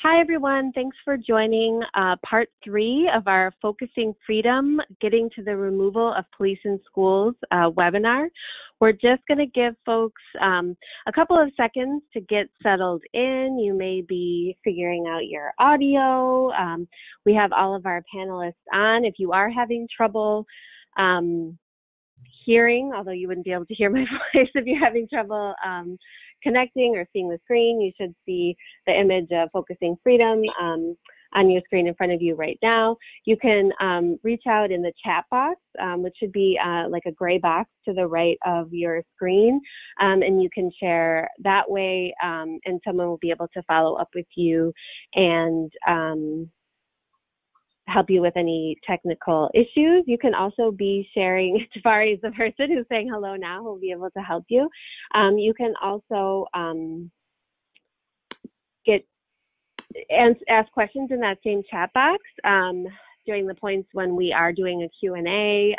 Hi, everyone. Thanks for joining part 3 of our Focusing Freedom, Getting to the Removal of Police in Schools webinar. We're just going to give folks a couple of seconds to get settled in. You may be figuring out your audio. We have all of our panelists on. If you are having trouble hearing, although you wouldn't be able to hear my voice if you're having trouble connecting or seeing the screen, you should see the image of Focusing Freedom on your screen in front of you right now. You can reach out in the chat box, which should be like a gray box to the right of your screen, and you can share that way, and someone will be able to follow up with you and help you with any technical issues. You can also be sharing, Tafari is the person who's saying hello now, who will be able to help you. You can also ask questions in that same chat box during the points when we are doing a Q&A,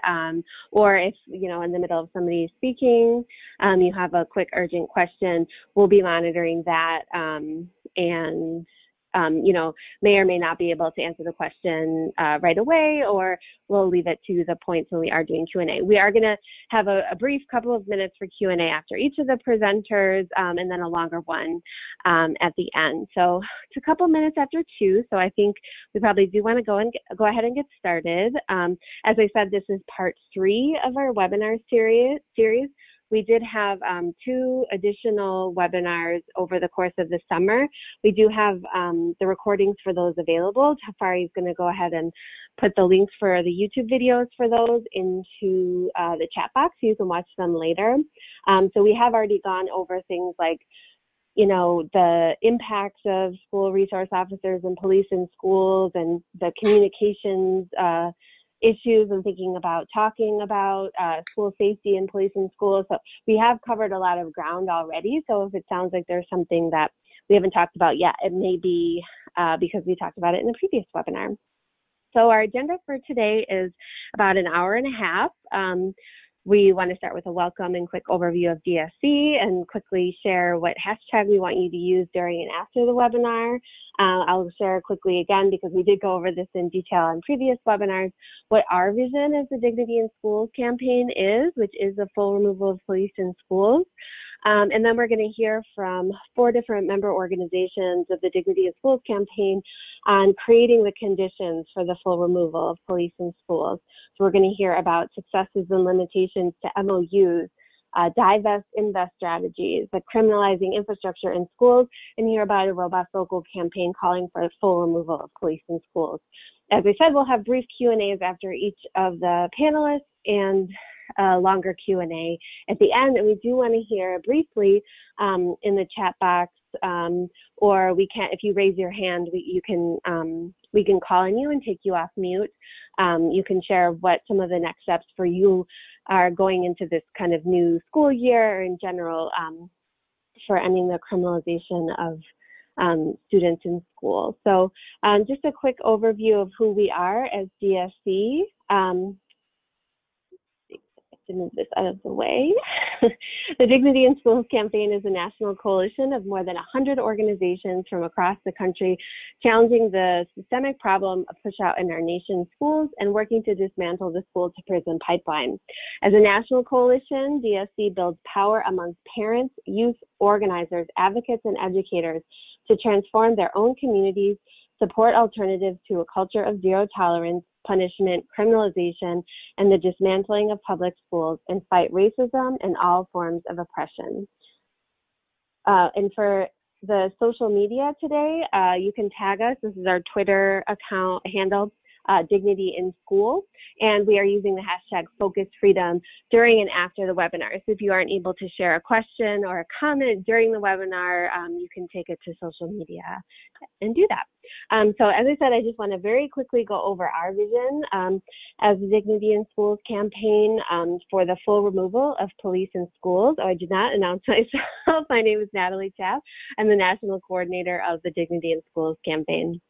or if, you know, in the middle of somebody speaking, you have a quick urgent question, we'll be monitoring that and you know, may or may not be able to answer the question right away, or we'll leave it to the points when we are doing Q&A. We are going to have a brief couple of minutes for Q&A after each of the presenters, and then a longer one at the end. So it's a couple minutes after 2, so I think we probably do want to go ahead and get started. As I said, this is part 3 of our webinar series. We did have 2 additional webinars over the course of the summer. We do have the recordings for those available. Tafari is going to go ahead and put the links for the YouTube videos for those into the chat box so you can watch them later. So we have already gone over things like, you know, the impacts of school resource officers and police in schools and the communications issues and thinking about talking about school safety and police in schools. So we have covered a lot of ground already. So if it sounds like there's something that we haven't talked about yet, it may be because we talked about it in the previous webinar. So our agenda for today is about an hour and a half. We want to start with a welcome and quick overview of DSC and quickly share what hashtag we want you to use during and after the webinar. I'll share quickly again, because we did go over this in detail on previous webinars, what our vision as the Dignity in Schools campaign is, which is the full removal of police in schools. And then we're going to hear from 4 different member organizations of the Dignity in Schools campaign on creating the conditions for the full removal of police in schools. So we're going to hear about successes and limitations to MOUs, divest, invest strategies, the criminalizing infrastructure in schools, and hear about a robust local campaign calling for the full removal of police in schools. As I said, we'll have brief Q&As after each of the panelists and longer Q&A at the end. And we do want to hear briefly in the chat box, or we can, if you raise your hand, we can call on you and take you off mute. You can share what some of the next steps for you are going into this kind of new school year, or in general for ending the criminalization of students in school. So just a quick overview of who we are as DSC. To move this out of the way. The Dignity in Schools campaign is a national coalition of more than 100 organizations from across the country, challenging the systemic problem of pushout in our nation's schools and working to dismantle the school-to-prison pipeline. As a national coalition, DSC builds power amongst parents, youth, organizers, advocates, and educators to transform their own communities, support alternatives to a culture of zero tolerance, punishment, criminalization, and the dismantling of public schools, and fight racism and all forms of oppression. And for the social media today, you can tag us. This is our Twitter account handle, Dignity in School, and we are using the hashtag Focus Freedom during and after the webinar. So if you aren't able to share a question or a comment during the webinar, you can take it to social media and do that. So as I said, I just want to very quickly go over our vision as the Dignity in Schools campaign for the full removal of police in schools. Oh, I did not announce myself. My name is Natalie Chaff. I'm the National Coordinator of the Dignity in Schools campaign.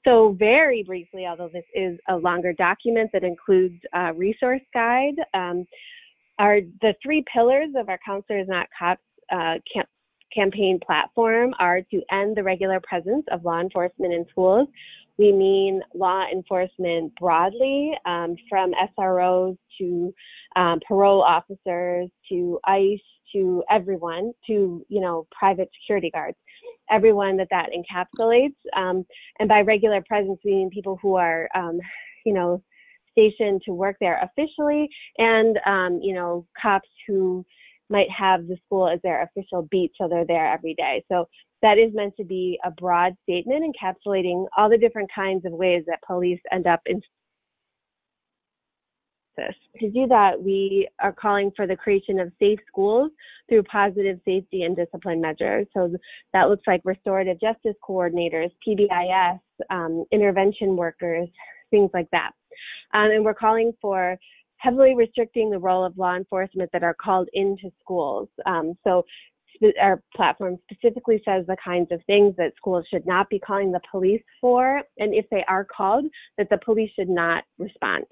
So very briefly, although this is a longer document that includes a resource guide, are the 3 pillars of our Counselors Not Cops campaign platform are to end the regular presence of law enforcement in schools. We mean law enforcement broadly, from SROs to parole officers to ICE to everyone, to, you know, private security guards, everyone that encapsulates. And by regular presence, we mean people who are, you know, stationed to work there officially, and, you know, cops who might have the school as their official beat, so they're there every day. So that is meant to be a broad statement encapsulating all the different kinds of ways that police end up in this. To do that, we are calling for the creation of safe schools through positive safety and discipline measures. So that looks like restorative justice coordinators, PBIS, intervention workers, things like that. And we're calling for heavily restricting the role of law enforcement that are called into schools. So our platform specifically says the kinds of things that schools should not be calling the police for, and if they are called, that the police should not respond.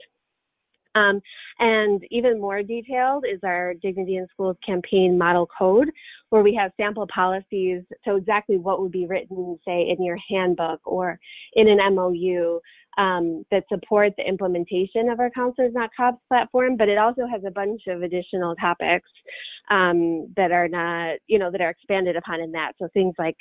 And even more detailed is our Dignity in Schools campaign model code, where we have sample policies, so exactly what would be written, say, in your handbook or in an MOU that support the implementation of our Counselors Not Cops platform, but it also has a bunch of additional topics that are not, you know, that are expanded upon in that. So things like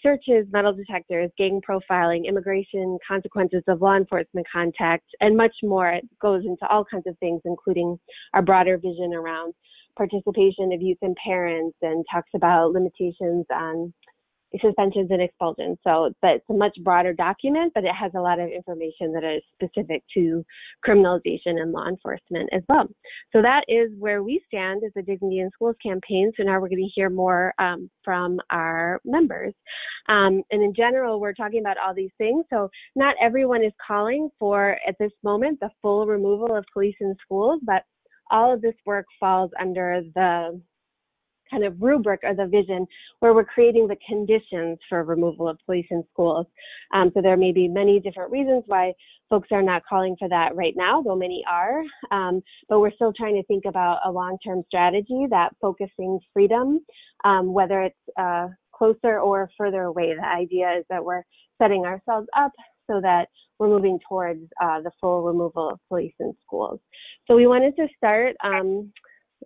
searches, metal detectors, gang profiling, immigration, consequences of law enforcement contact, and much more. It goes into all kinds of things, including our broader vision around participation of youth and parents, and talks about limitations on suspensions and expulsions. So it's a much broader document, but it has a lot of information that is specific to criminalization and law enforcement as well. So that is where we stand as the Dignity in Schools campaign. So now we're going to hear more from our members. And in general, we're talking about all these things. So not everyone is calling for, at this moment, the full removal of police in schools, but all of this work falls under the kind of rubric or the vision where we're creating the conditions for removal of police in schools. So there may be many different reasons why folks are not calling for that right now, though many are, but we're still trying to think about a long-term strategy that focusing freedom, whether it's closer or further away. The idea is that we're setting ourselves up so that we're moving towards the full removal of police in schools. So we wanted to start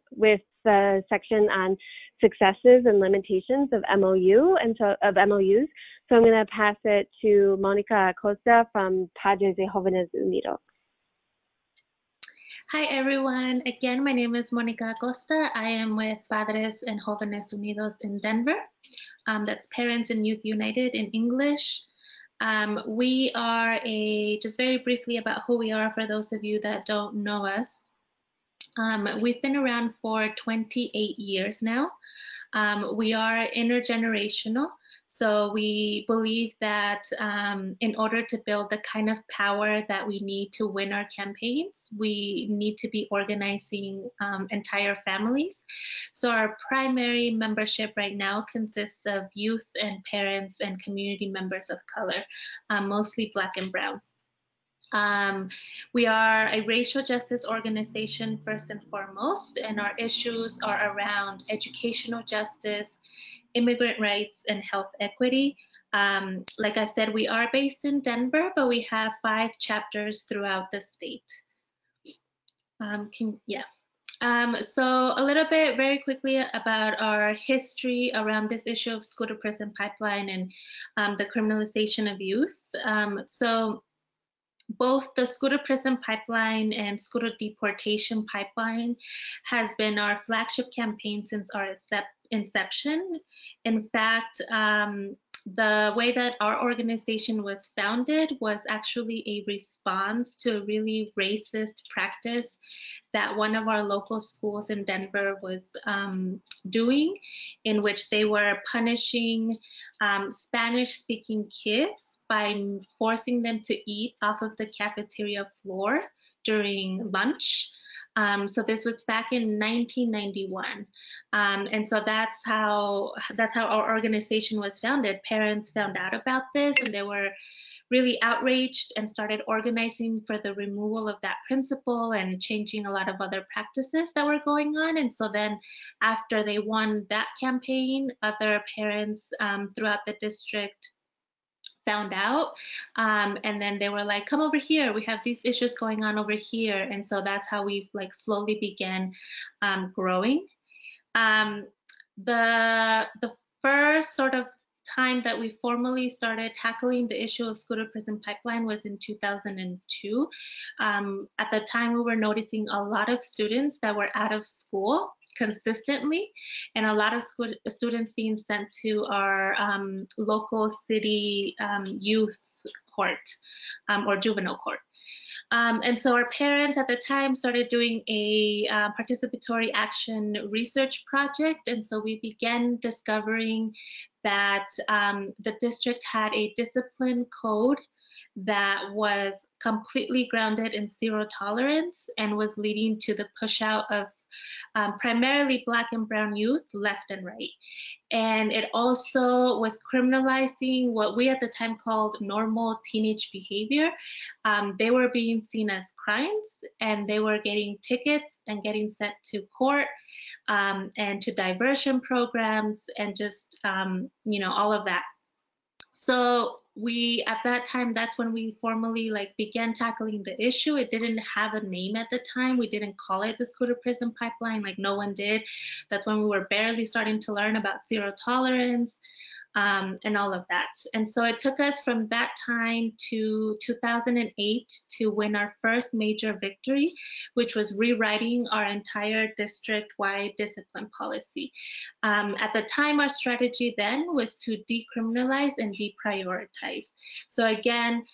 with the section on successes and limitations of MOUs. So I'm going to pass it to Monica Acosta from Padres de Jóvenes Unidos. Hi everyone. Again, my name is Monica Acosta. I am with Padres and Jóvenes Unidos in Denver. That's Parents and Youth United in English. We are just very briefly about who we are for those of you that don't know us. We've been around for 28 years now. We are intergenerational, so we believe that in order to build the kind of power that we need to win our campaigns, we need to be organizing entire families. So our primary membership right now consists of youth and parents and community members of color, mostly Black and Brown. We are a racial justice organization first and foremost, and our issues are around educational justice, immigrant rights, and health equity. Like I said, we are based in Denver, but we have 5 chapters throughout the state. So a little bit very quickly about our history around this issue of school to prison pipeline and the criminalization of youth. So both the school to prison pipeline and school to deportation pipeline has been our flagship campaign since our inception. In fact, the way that our organization was founded was actually a response to a really racist practice that one of our local schools in Denver was doing, in which they were punishing Spanish-speaking kids by forcing them to eat off of the cafeteria floor during lunch. So this was back in 1991. And so that's how our organization was founded. Parents found out about this and they were really outraged and started organizing for the removal of that principle and changing a lot of other practices that were going on. And so then after they won that campaign, other parents throughout the district found out, and then they were like, come over here, we have these issues going on over here. And so that's how we've like slowly began growing. The first sort of time that we formally started tackling the issue of school to prison pipeline was in 2002. At the time, we were noticing a lot of students that were out of school consistently, and a lot of students being sent to our local city youth court or juvenile court. And so our parents at the time started doing a participatory action research project. And so we began discovering that the district had a discipline code that was completely grounded in zero tolerance and was leading to the push out of primarily Black and brown youth left and right. And it also was criminalizing what we at the time called normal teenage behavior. They were being seen as crimes, and they were getting tickets and getting sent to court and to diversion programs and just, all of that. So we, at that time, that's when we formally like began tackling the issue. It didn't have a name at the time. We didn't call it the school to prison pipeline, like no one did. That's when we were barely starting to learn about zero tolerance and all of that. And so it took us from that time to 2008 to win our first major victory, which was rewriting our entire district-wide discipline policy. At the time, our strategy then was to decriminalize and deprioritize. So again,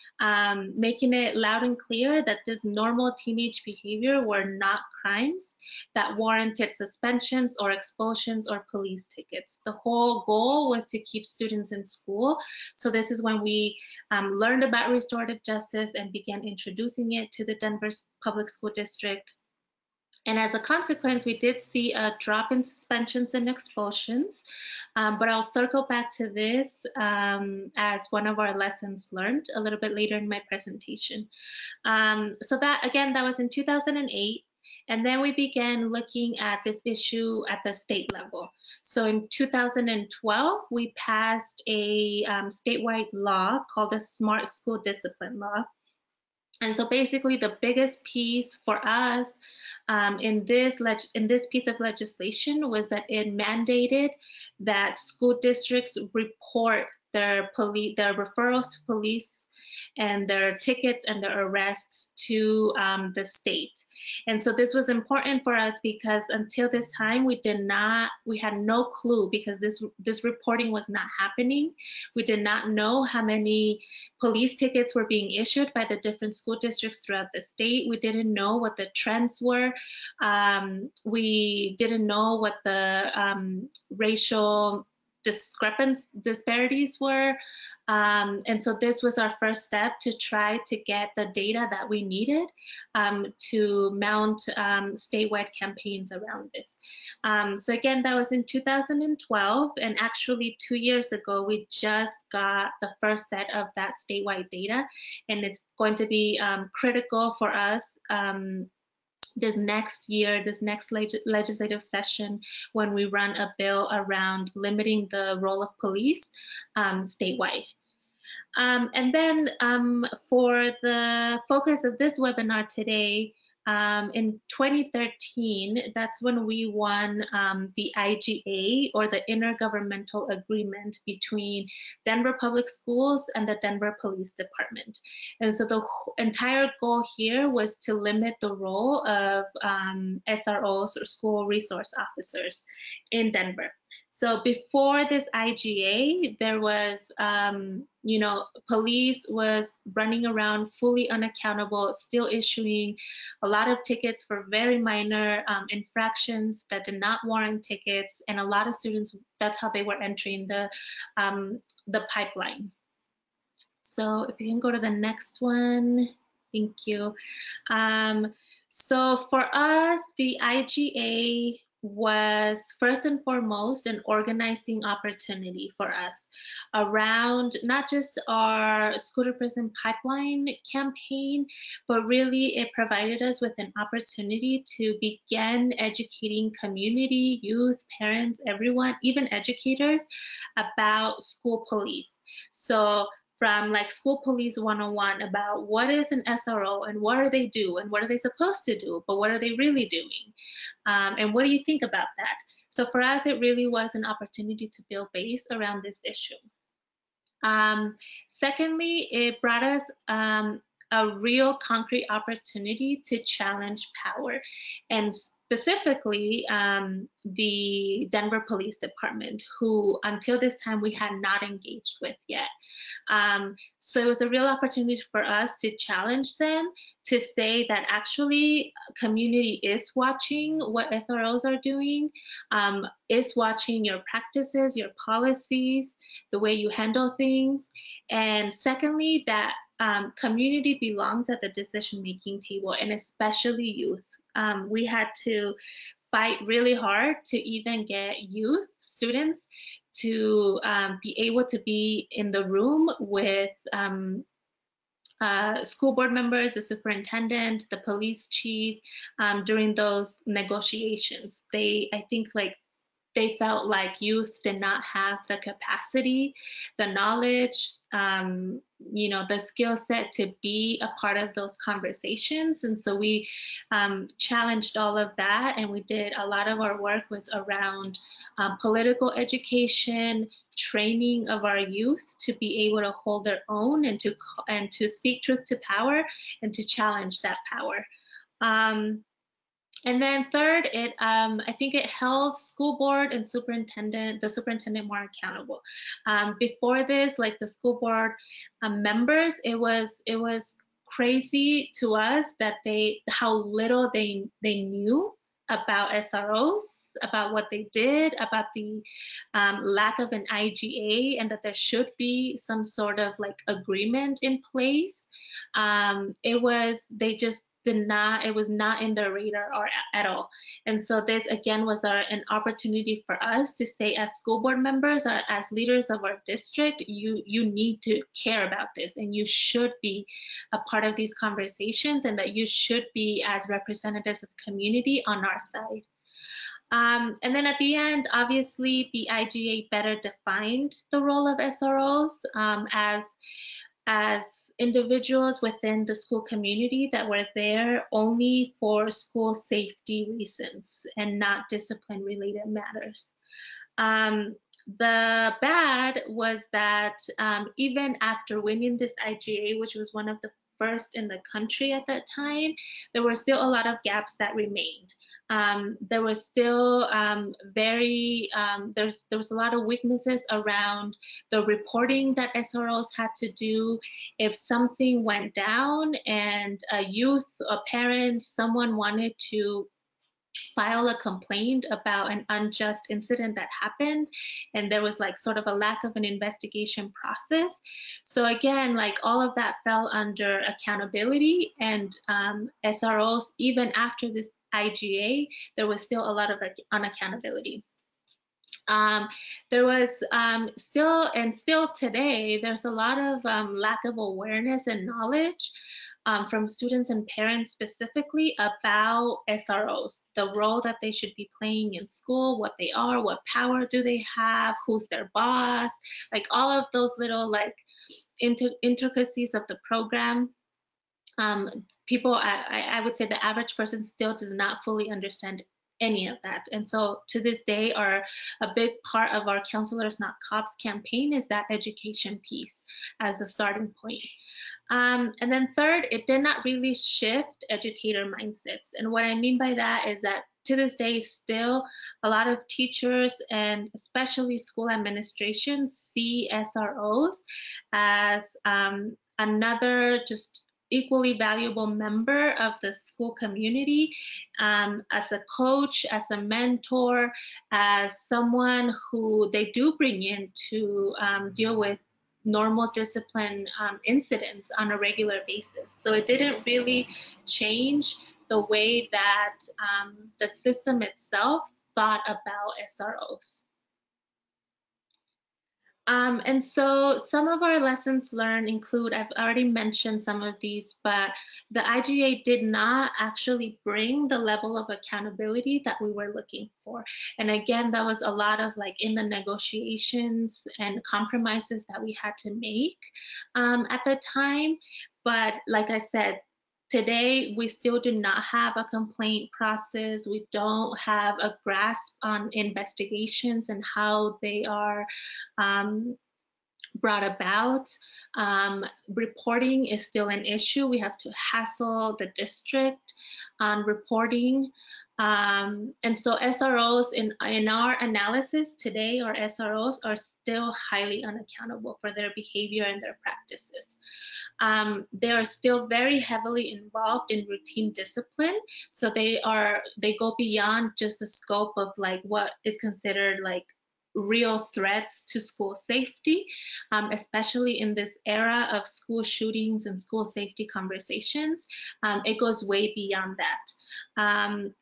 making it loud and clear that this normal teenage behavior were not crimes that warranted suspensions or expulsions or police tickets. The whole goal was to keep students in school. So this is when we learned about restorative justice and began introducing it to the Denver Public School District. And as a consequence, we did see a drop in suspensions and expulsions, but I'll circle back to this as one of our lessons learned a little bit later in my presentation. So that, again, that was in 2008. And then we began looking at this issue at the state level. So in 2012, we passed a statewide law called the Smart School Discipline Law. And so basically the biggest piece for us in this piece of legislation was that it mandated that school districts report their referrals to police and their tickets and their arrests to the state. And so this was important for us because until this time we had no clue, because this reporting was not happening. We did not know how many police tickets were being issued by the different school districts throughout the state. We didn't know what the trends were. We didn't know what the racial disparities were. And so this was our first step to try to get the data that we needed to mount statewide campaigns around this. So again, that was in 2012, and actually 2 years ago, we just got the first set of that statewide data, and it's going to be critical for us this next year, this next legislative session, when we run a bill around limiting the role of police statewide. And then for the focus of this webinar today, in 2013, that's when we won the IGA, or the Intergovernmental Agreement between Denver Public Schools and the Denver Police Department. And so the entire goal here was to limit the role of SROs, or school resource officers, in Denver. So before this IGA, there was, police was running around fully unaccountable, still issuing a lot of tickets for very minor infractions that did not warrant tickets, and a lot of students, that's how they were entering the pipeline. So if you can go to the next one, thank you. So for us, the IGA was first and foremost an organizing opportunity for us around not just our School to Prison Pipeline campaign, but really it provided us with an opportunity to begin educating community, youth, parents, everyone, even educators about school police. So from like School Police 101 about what is an SRO and what do they do and what are they supposed to do, but what are they really doing? And what do you think about that? So for us, it really was an opportunity to build base around this issue. Secondly, it brought us a real concrete opportunity to challenge power, and specifically the Denver Police Department, who until this time we had not engaged with yet. So it was a real opportunity for us to challenge them, to say that actually community is watching what SROs are doing, is watching your practices, your policies, the way you handle things. And secondly, that community belongs at the decision-making table, and especially youth. We had to fight really hard to even get youth students to be able to be in the room with school board members, the superintendent, the police chief during those negotiations. I think they felt like youth did not have the capacity, the knowledge, the skill set to be a part of those conversations. And so we challenged all of that, and we did a lot of our work was around political education, training of our youth to be able to hold their own and to speak truth to power and to challenge that power. And then third, I think it held school board and the superintendent more accountable. Before this, like the school board members, it was crazy to us that how little they knew about SROs, about what they did, about the lack of an IGA, and that there should be some sort of like agreement in place. It was not in their radar or at all. And so this again was an opportunity for us to say, as school board members or as leaders of our district, you need to care about this, and you should be a part of these conversations, and that you should be as representatives of the community on our side. And then at the end, obviously, the IGA better defined the role of SROs as individuals within the school community that were there only for school safety reasons and not discipline related matters. The bad was that even after winning this IGA, which was one of the first in the country at that time, there were still a lot of gaps that remained. There was still there was a lot of weaknesses around the reporting that SROs had to do. If something went down and a youth, a parent, someone wanted to file a complaint about an unjust incident that happened, and there was like sort of a lack of an investigation process. So again, like all of that fell under accountability, and SROs, even after this IGA, there was still a lot of unaccountability. There was still today, there's a lot of lack of awareness and knowledge from students and parents specifically about SROs, the role that they should be playing in school, what they are, what power do they have, who's their boss, like all of those little like intricacies of the program. People, I would say the average person still does not fully understand any of that. And so to this day, a big part of our Counselors Not Cops campaign is that education piece as a starting point. And then third, it did not really shift educator mindsets. And what I mean by that is that to this day, still a lot of teachers and especially school administration see SROs as another just equally valuable member of the school community, as a coach, as a mentor, as someone who they do bring in to deal with normal discipline incidents on a regular basis. So it didn't really change the way that the system itself thought about SROs. And so some of our lessons learned include, I've already mentioned some of these, but the IGA did not actually bring the level of accountability that we were looking for. And again, that was a lot of like in the negotiations and compromises that we had to make at the time. But like I said, today, we still do not have a complaint process. We don't have a grasp on investigations and how they are brought about. Reporting is still an issue. We have to hassle the district on reporting. And so SROs in our analysis today, our SROs are still highly unaccountable for their behavior and their practices. They are still very heavily involved in routine discipline. So they go beyond just the scope of like what is considered like real threats to school safety, especially in this era of school shootings and school safety conversations. It goes way beyond that.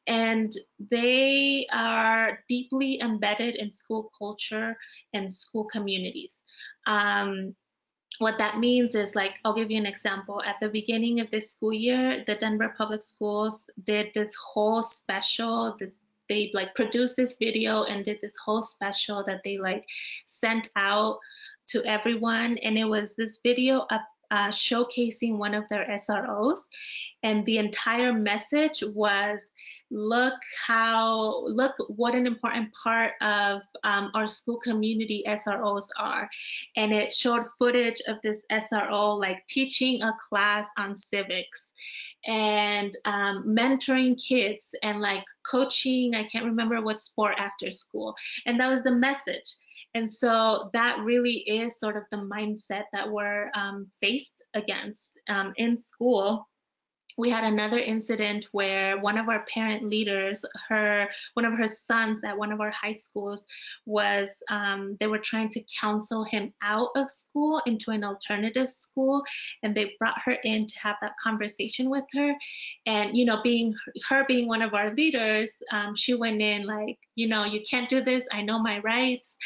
And they are deeply embedded in school culture and school communities. What that means is, like, I'll give you an example. At the beginning of this school year, the Denver Public Schools did this whole special, they like produced this video and did this whole special that they like sent out to everyone. And it was this video showcasing one of their SROs. And the entire message was, look what an important part of our school community SROs are. And it showed footage of this SRO like teaching a class on civics and mentoring kids and like coaching, I can't remember what sport, after school. And that was the message. And so that really is sort of the mindset that we're faced against in school. We had another incident where one of our parent leaders, one of her sons at one of our high schools was, they were trying to counsel him out of school into an alternative school. And they brought her in to have that conversation with her. And, you know, being one of our leaders, she went in like, you know, you can't do this. I know my rights.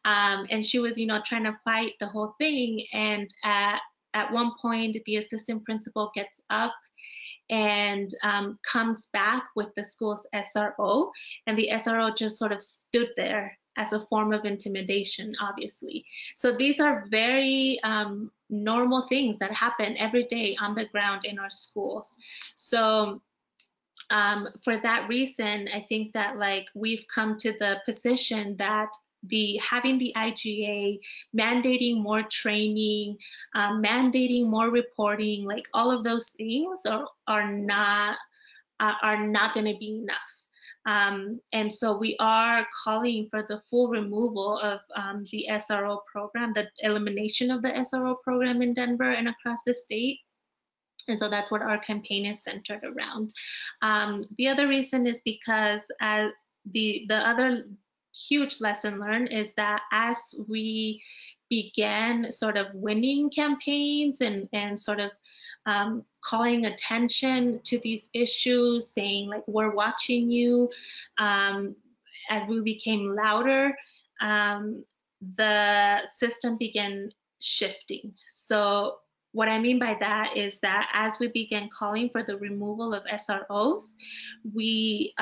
And she was, you know, trying to fight the whole thing. And at one point, the assistant principal gets up and comes back with the school's SRO, and the SRO just sort of stood there as a form of intimidation, obviously. So these are very normal things that happen every day on the ground in our schools. So for that reason, I think that like we've come to the position that having the IGA, mandating more training, mandating more reporting, like all of those things are not going to be enough. And so we are calling for the full removal of the SRO program, the elimination of the SRO program in Denver and across the state. And so that's what our campaign is centered around. The other reason is because the other huge lesson learned is that as we began sort of winning campaigns and sort of calling attention to these issues, saying like, we're watching you, as we became louder, the system began shifting. So what I mean by that is that as we began calling for the removal of SROs, we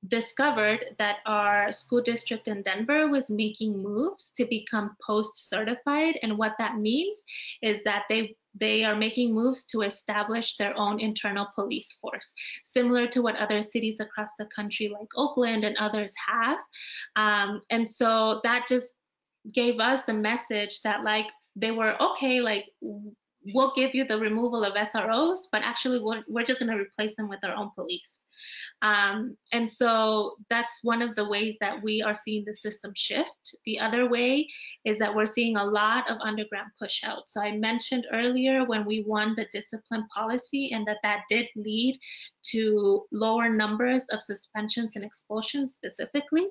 discovered that our school district in Denver was making moves to become post-certified. And what that means is that they are making moves to establish their own internal police force, similar to what other cities across the country like Oakland and others have. And so that just gave us the message that like they were okay, like we'll give you the removal of SROs, but actually we're just going to replace them with our own police. And so that's one of the ways that we are seeing the system shift. The other way is that we're seeing a lot of underground push out. So I mentioned earlier when we won the discipline policy and that did lead to lower numbers of suspensions and expulsions specifically.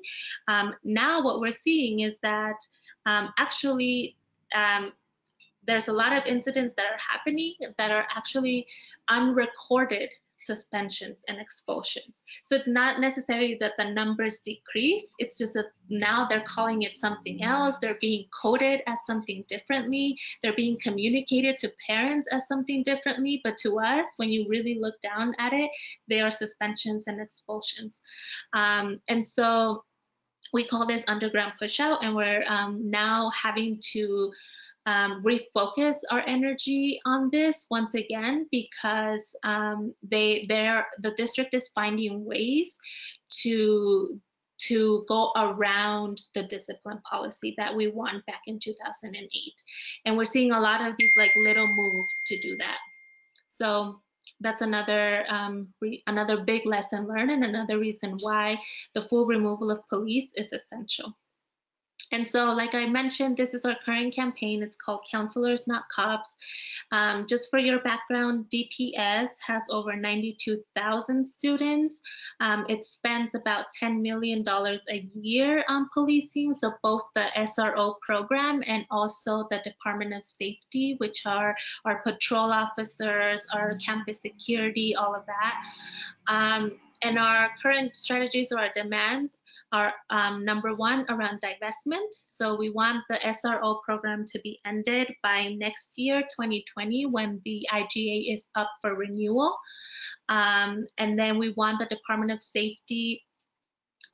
Now what we're seeing is that actually there's a lot of incidents that are happening that are actually unrecorded suspensions and expulsions. So it's not necessarily that the numbers decrease, it's just that now they're calling it something else, they're being coded as something differently, they're being communicated to parents as something differently, but to us, when you really look down at it, they are suspensions and expulsions. And so we call this underground pushout, and we're now having to refocus our energy on this once again, because the district is finding ways to go around the discipline policy that we won back in 2008. And we're seeing a lot of these like little moves to do that. So that's another another big lesson learned, and another reason why the full removal of police is essential. And so, like I mentioned, this is our current campaign. It's called Councilors, Not Cops. Just for your background, DPS has over 92,000 students. It spends about $10 million a year on policing. So both the SRO program and also the Department of Safety, which are our patrol officers, our campus security, all of that. And our current strategies or our demands are number one, around divestment. So we want the SRO program to be ended by next year, 2020, when the IGA is up for renewal. And then we want the Department of Safety,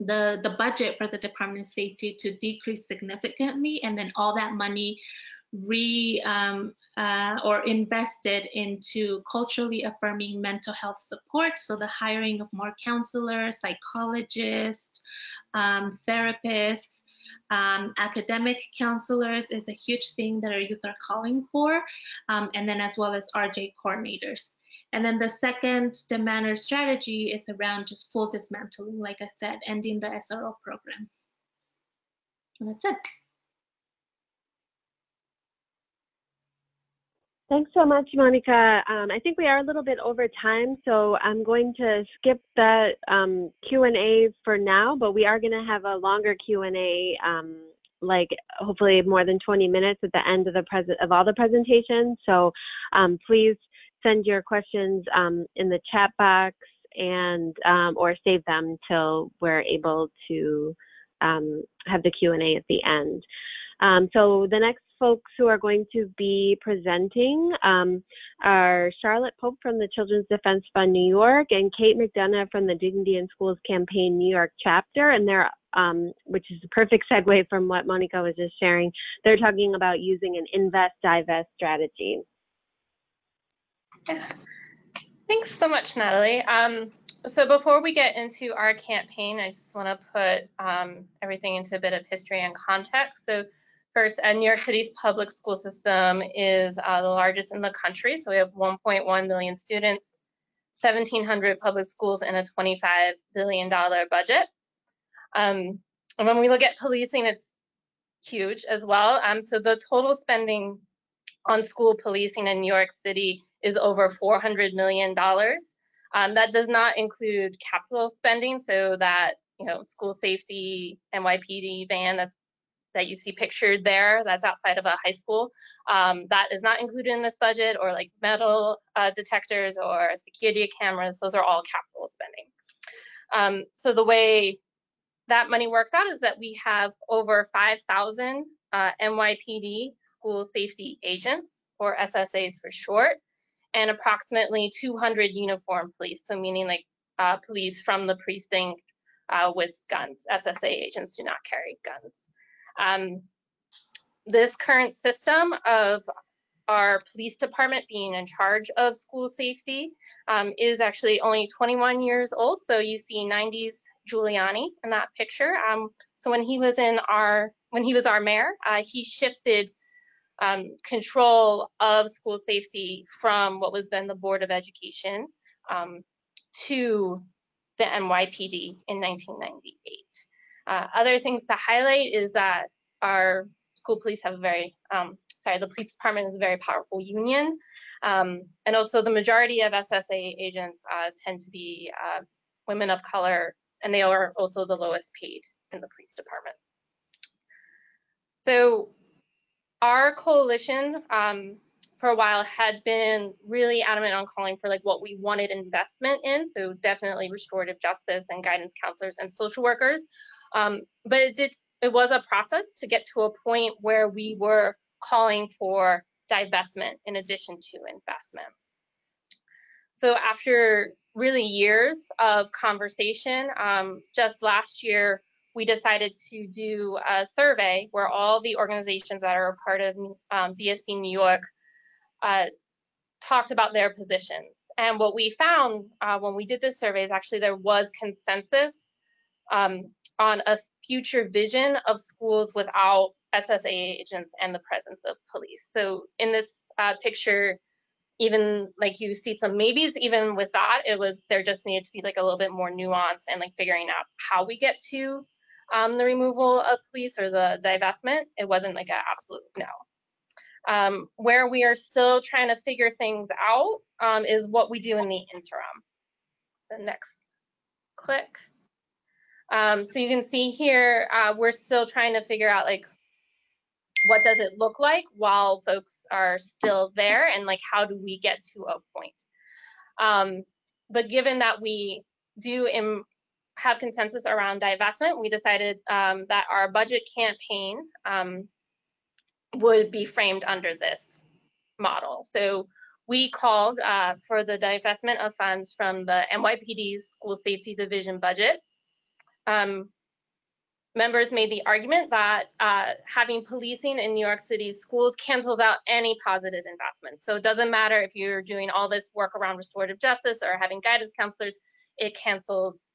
the budget for the Department of Safety to decrease significantly, and then all that money or invested into culturally affirming mental health support. So the hiring of more counselors, psychologists, therapists, academic counselors is a huge thing that our youth are calling for, and then as well as RJ coordinators. And then the second demand or strategy is around just full dismantling, like I said, ending the SRO program. And that's it. Thanks so much, Monica. I think we are a little bit over time, so I'm going to skip that Q&A for now, but we are going to have a longer Q&A, like hopefully more than 20 minutes at the end of all the presentations. So please send your questions in the chat box and or save them till we're able to have the Q&A at the end. So the next folks who are going to be presenting are Charlotte Pope from the Children's Defense Fund New York and Kate McDonough from the Dignity in Schools Campaign New York chapter, and they're which is a perfect segue from what Monica was just sharing. They're talking about using an invest-divest strategy. Yeah. Thanks so much, Natalie. So before we get into our campaign, I just want to put everything into a bit of history and context. So first, New York City's public school system is the largest in the country. So we have 1.1 million students, 1,700 public schools, and a $25 billion budget. And when we look at policing, it's huge as well. So the total spending on school policing in New York City is over $400 million. That does not include capital spending, so that, you know, school safety NYPD van that you see pictured there, that's outside of a high school. That is not included in this budget, or like metal detectors or security cameras. Those are all capital spending. So the way that money works out is that we have over 5,000 NYPD school safety agents, or SSAs for short, and approximately 200 uniformed police, so meaning like police from the precinct with guns. SSA agents do not carry guns. This current system of our police department being in charge of school safety is actually only 21 years old. So you see 90s Giuliani in that picture. So when he was our mayor, he shifted control of school safety from what was then the Board of Education to the NYPD in 1998. Other things to highlight is that our school police have a very, the police department is a very powerful union. And also the majority of SSA agents tend to be women of color, and they are also the lowest paid in the police department. So our coalition for a while had been really adamant on calling for like what we wanted investment in, so definitely restorative justice and guidance counselors and social workers. But it was a process to get to a point where we were calling for divestment in addition to investment. So after really years of conversation, just last year, we decided to do a survey where all the organizations that are a part of DFC New York talked about their positions. And what we found when we did this survey is actually there was consensus on a future vision of schools without SSA agents and the presence of police. So in this picture, even like you see some maybes, even with that, there just needed to be like a little bit more nuance and like figuring out how we get to the removal of police or the divestment. It wasn't like an absolute no. Where we are still trying to figure things out is what we do in the interim. So next click. So you can see here, we're still trying to figure out like, what does it look like while folks are still there, and like how do we get to a point? But given that we do have consensus around divestment, we decided that our budget campaign would be framed under this model. So we called for the divestment of funds from the NYPD's School Safety Division budget. Members made the argument that having policing in New York City's schools cancels out any positive investments. So it doesn't matter if you're doing all this work around restorative justice or having guidance counselors,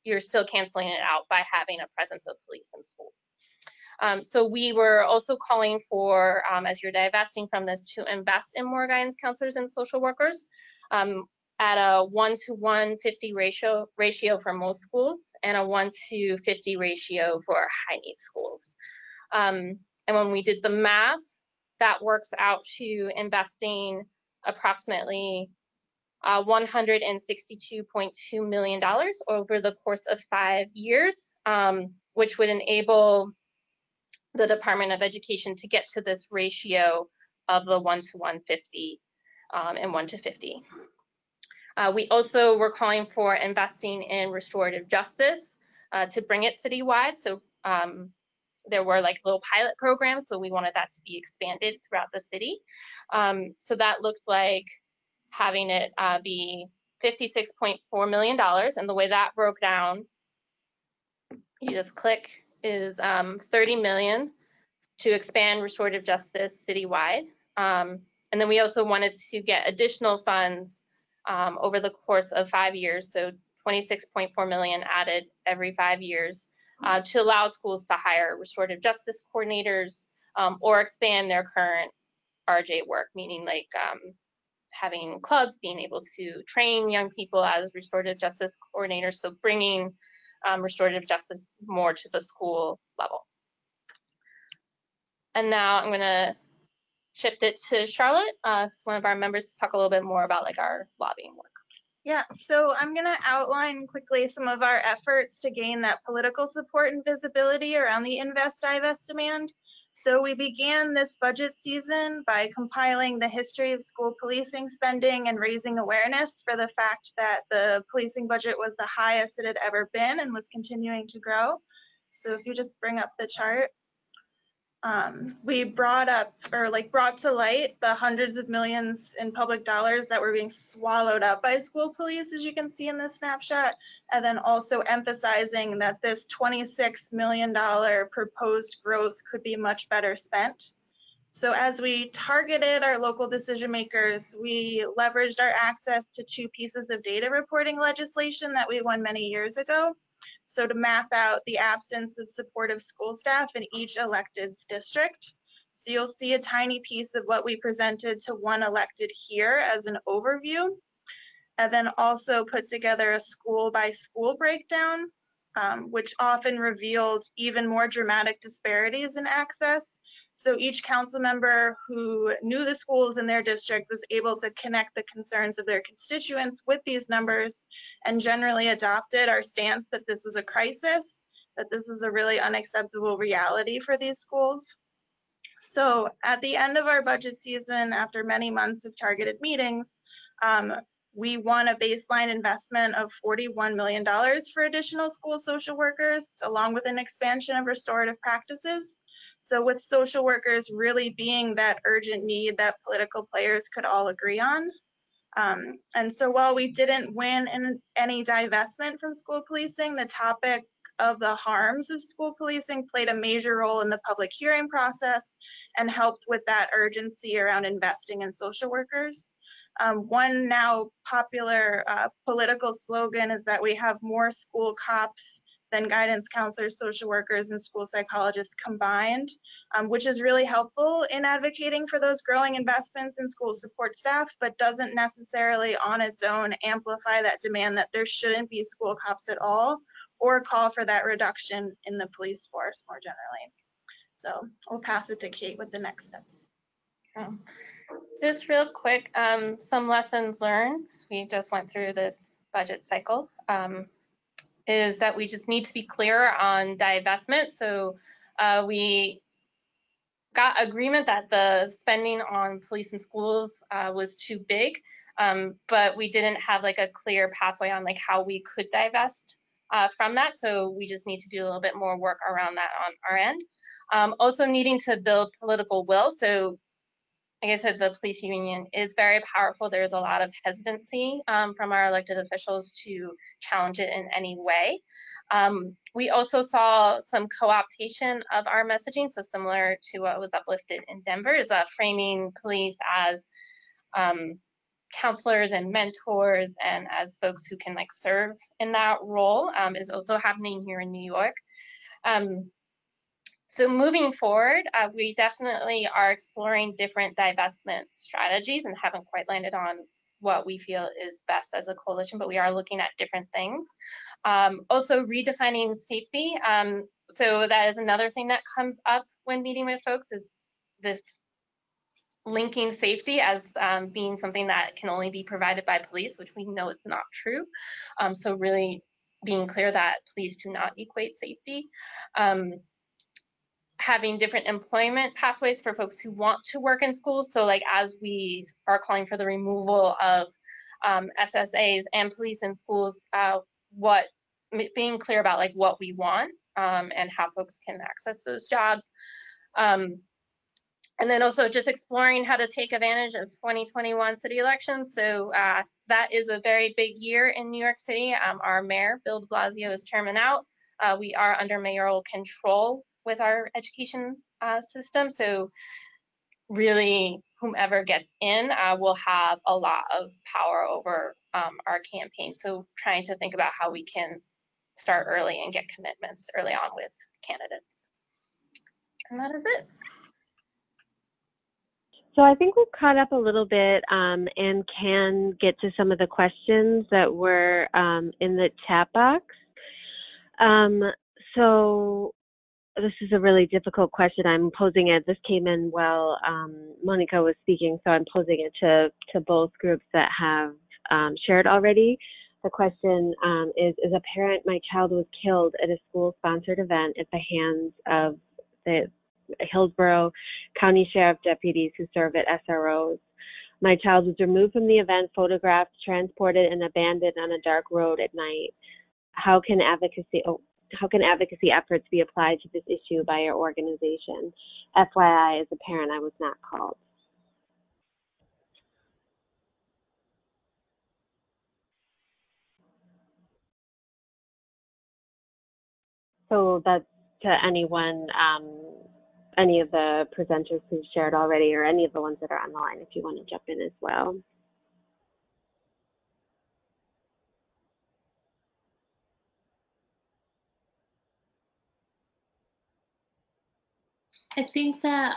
you're still canceling it out by having a presence of police in schools. So we were also calling for, as you're divesting from this, to invest in more guidance counselors and social workers at a 1-to-150 ratio for most schools and a 1-to-50 ratio for high-need schools. And when we did the math, that works out to investing approximately $162.2 million over the course of 5 years, which would enable the Department of Education to get to this ratio of the 1-to-150 and 1-to-50. We also were calling for investing in restorative justice to bring it citywide. So there were like little pilot programs, so we wanted that to be expanded throughout the city. So that looked like having it be $56.4 million, and the way that broke down, you just click, is $30 million to expand restorative justice citywide. And then we also wanted to get additional funds over the course of 5 years, so $26.4 million added every 5 years to allow schools to hire restorative justice coordinators or expand their current RJ work, meaning like having clubs, being able to train young people as restorative justice coordinators, so bringing restorative justice more to the school level. And now I'm going to shift it to Charlotte, one of our members, to talk a little bit more about like our lobbying work. Yeah, so I'm going to outline quickly some of our efforts to gain that political support and visibility around the invest divest demand. So we began this budget season by compiling the history of school policing spending and raising awareness for the fact that the policing budget was the highest it had ever been and was continuing to grow. So if you just bring up the chart. We brought to light the hundreds of millions in public dollars that were being swallowed up by school police, as you can see in this snapshot, and then also emphasizing that this $26 million proposed growth could be much better spent. So as we targeted our local decision makers, we leveraged our access to 2 pieces of data reporting legislation that we won many years ago. So to map out the absence of supportive school staff in each elected's district. So you'll see a tiny piece of what we presented to one elected here as an overview, and then also put together a school by school breakdown, which often revealed even more dramatic disparities in access. So each council member who knew the schools in their district was able to connect the concerns of their constituents with these numbers and generally adopted our stance that this was a crisis, that this was a really unacceptable reality for these schools. So at the end of our budget season, after many months of targeted meetings, we won a baseline investment of $41 million for additional school social workers, along with an expansion of restorative practices. So with social workers really being that urgent need that political players could all agree on. And so while we didn't win in any divestment from school policing, the topic of the harms of school policing played a major role in the public hearing process and helped with that urgency around investing in social workers. One now popular political slogan is that we have more school cops than guidance counselors, social workers, and school psychologists combined, which is really helpful in advocating for those growing investments in school support staff, but doesn't necessarily on its own amplify that demand that there shouldn't be school cops at all, or call for that reduction in the police force more generally. So I'll pass it to Kate with the next steps. Just real quick, some lessons learned, because we just went through this budget cycle, is that we just need to be clear on divestment. So we got agreement that the spending on police and schools was too big, but we didn't have like a clear pathway on like how we could divest from that. So we just need to do a little bit more work around that on our end. Also needing to build political will. So like I said, the police union is very powerful. There's a lot of hesitancy from our elected officials to challenge it in any way. We also saw some co-optation of our messaging, so similar to what was uplifted in Denver, is framing police as counselors and mentors and as folks who can like serve in that role is also happening here in New York. So moving forward, we definitely are exploring different divestment strategies and haven't quite landed on what we feel is best as a coalition, but we are looking at different things. Also redefining safety. So that is another thing that comes up when meeting with folks, is this linking safety as being something that can only be provided by police, which we know is not true. So really being clear that police do not equate safety. Having different employment pathways for folks who want to work in schools. So like as we are calling for the removal of SSAs and police in schools, being clear about like what we want and how folks can access those jobs. And then also just exploring how to take advantage of 2021 city elections. So that is a very big year in New York City. Our mayor, Bill de Blasio, is terming out. We are under mayoral control with our education system. So really whomever gets in will have a lot of power over our campaign. So trying to think about how we can start early and get commitments early on with candidates. And that is it. So I think we've caught up a little bit and can get to some of the questions that were in the chat box. So this is a really difficult question. I'm posing it. This came in while Monica was speaking, so I'm posing it to both groups that have shared already. The question is a parent, my child was killed at a school-sponsored event at the hands of the Hillsborough County Sheriff deputies who serve at SROs. My child was removed from the event, photographed, transported, and abandoned on a dark road at night. How can advocacy efforts be applied to this issue by your organization? FYI, as a parent, I was not called. So that's to anyone, any of the presenters who've shared already, or any of the ones that are on the line, if you want to jump in as well. I think that,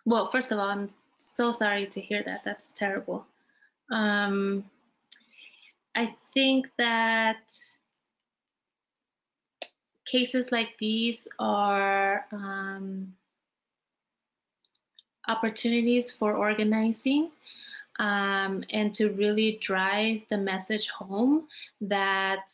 well, first of all, I'm so sorry to hear that. That's terrible. I think that cases like these are opportunities for organizing and to really drive the message home that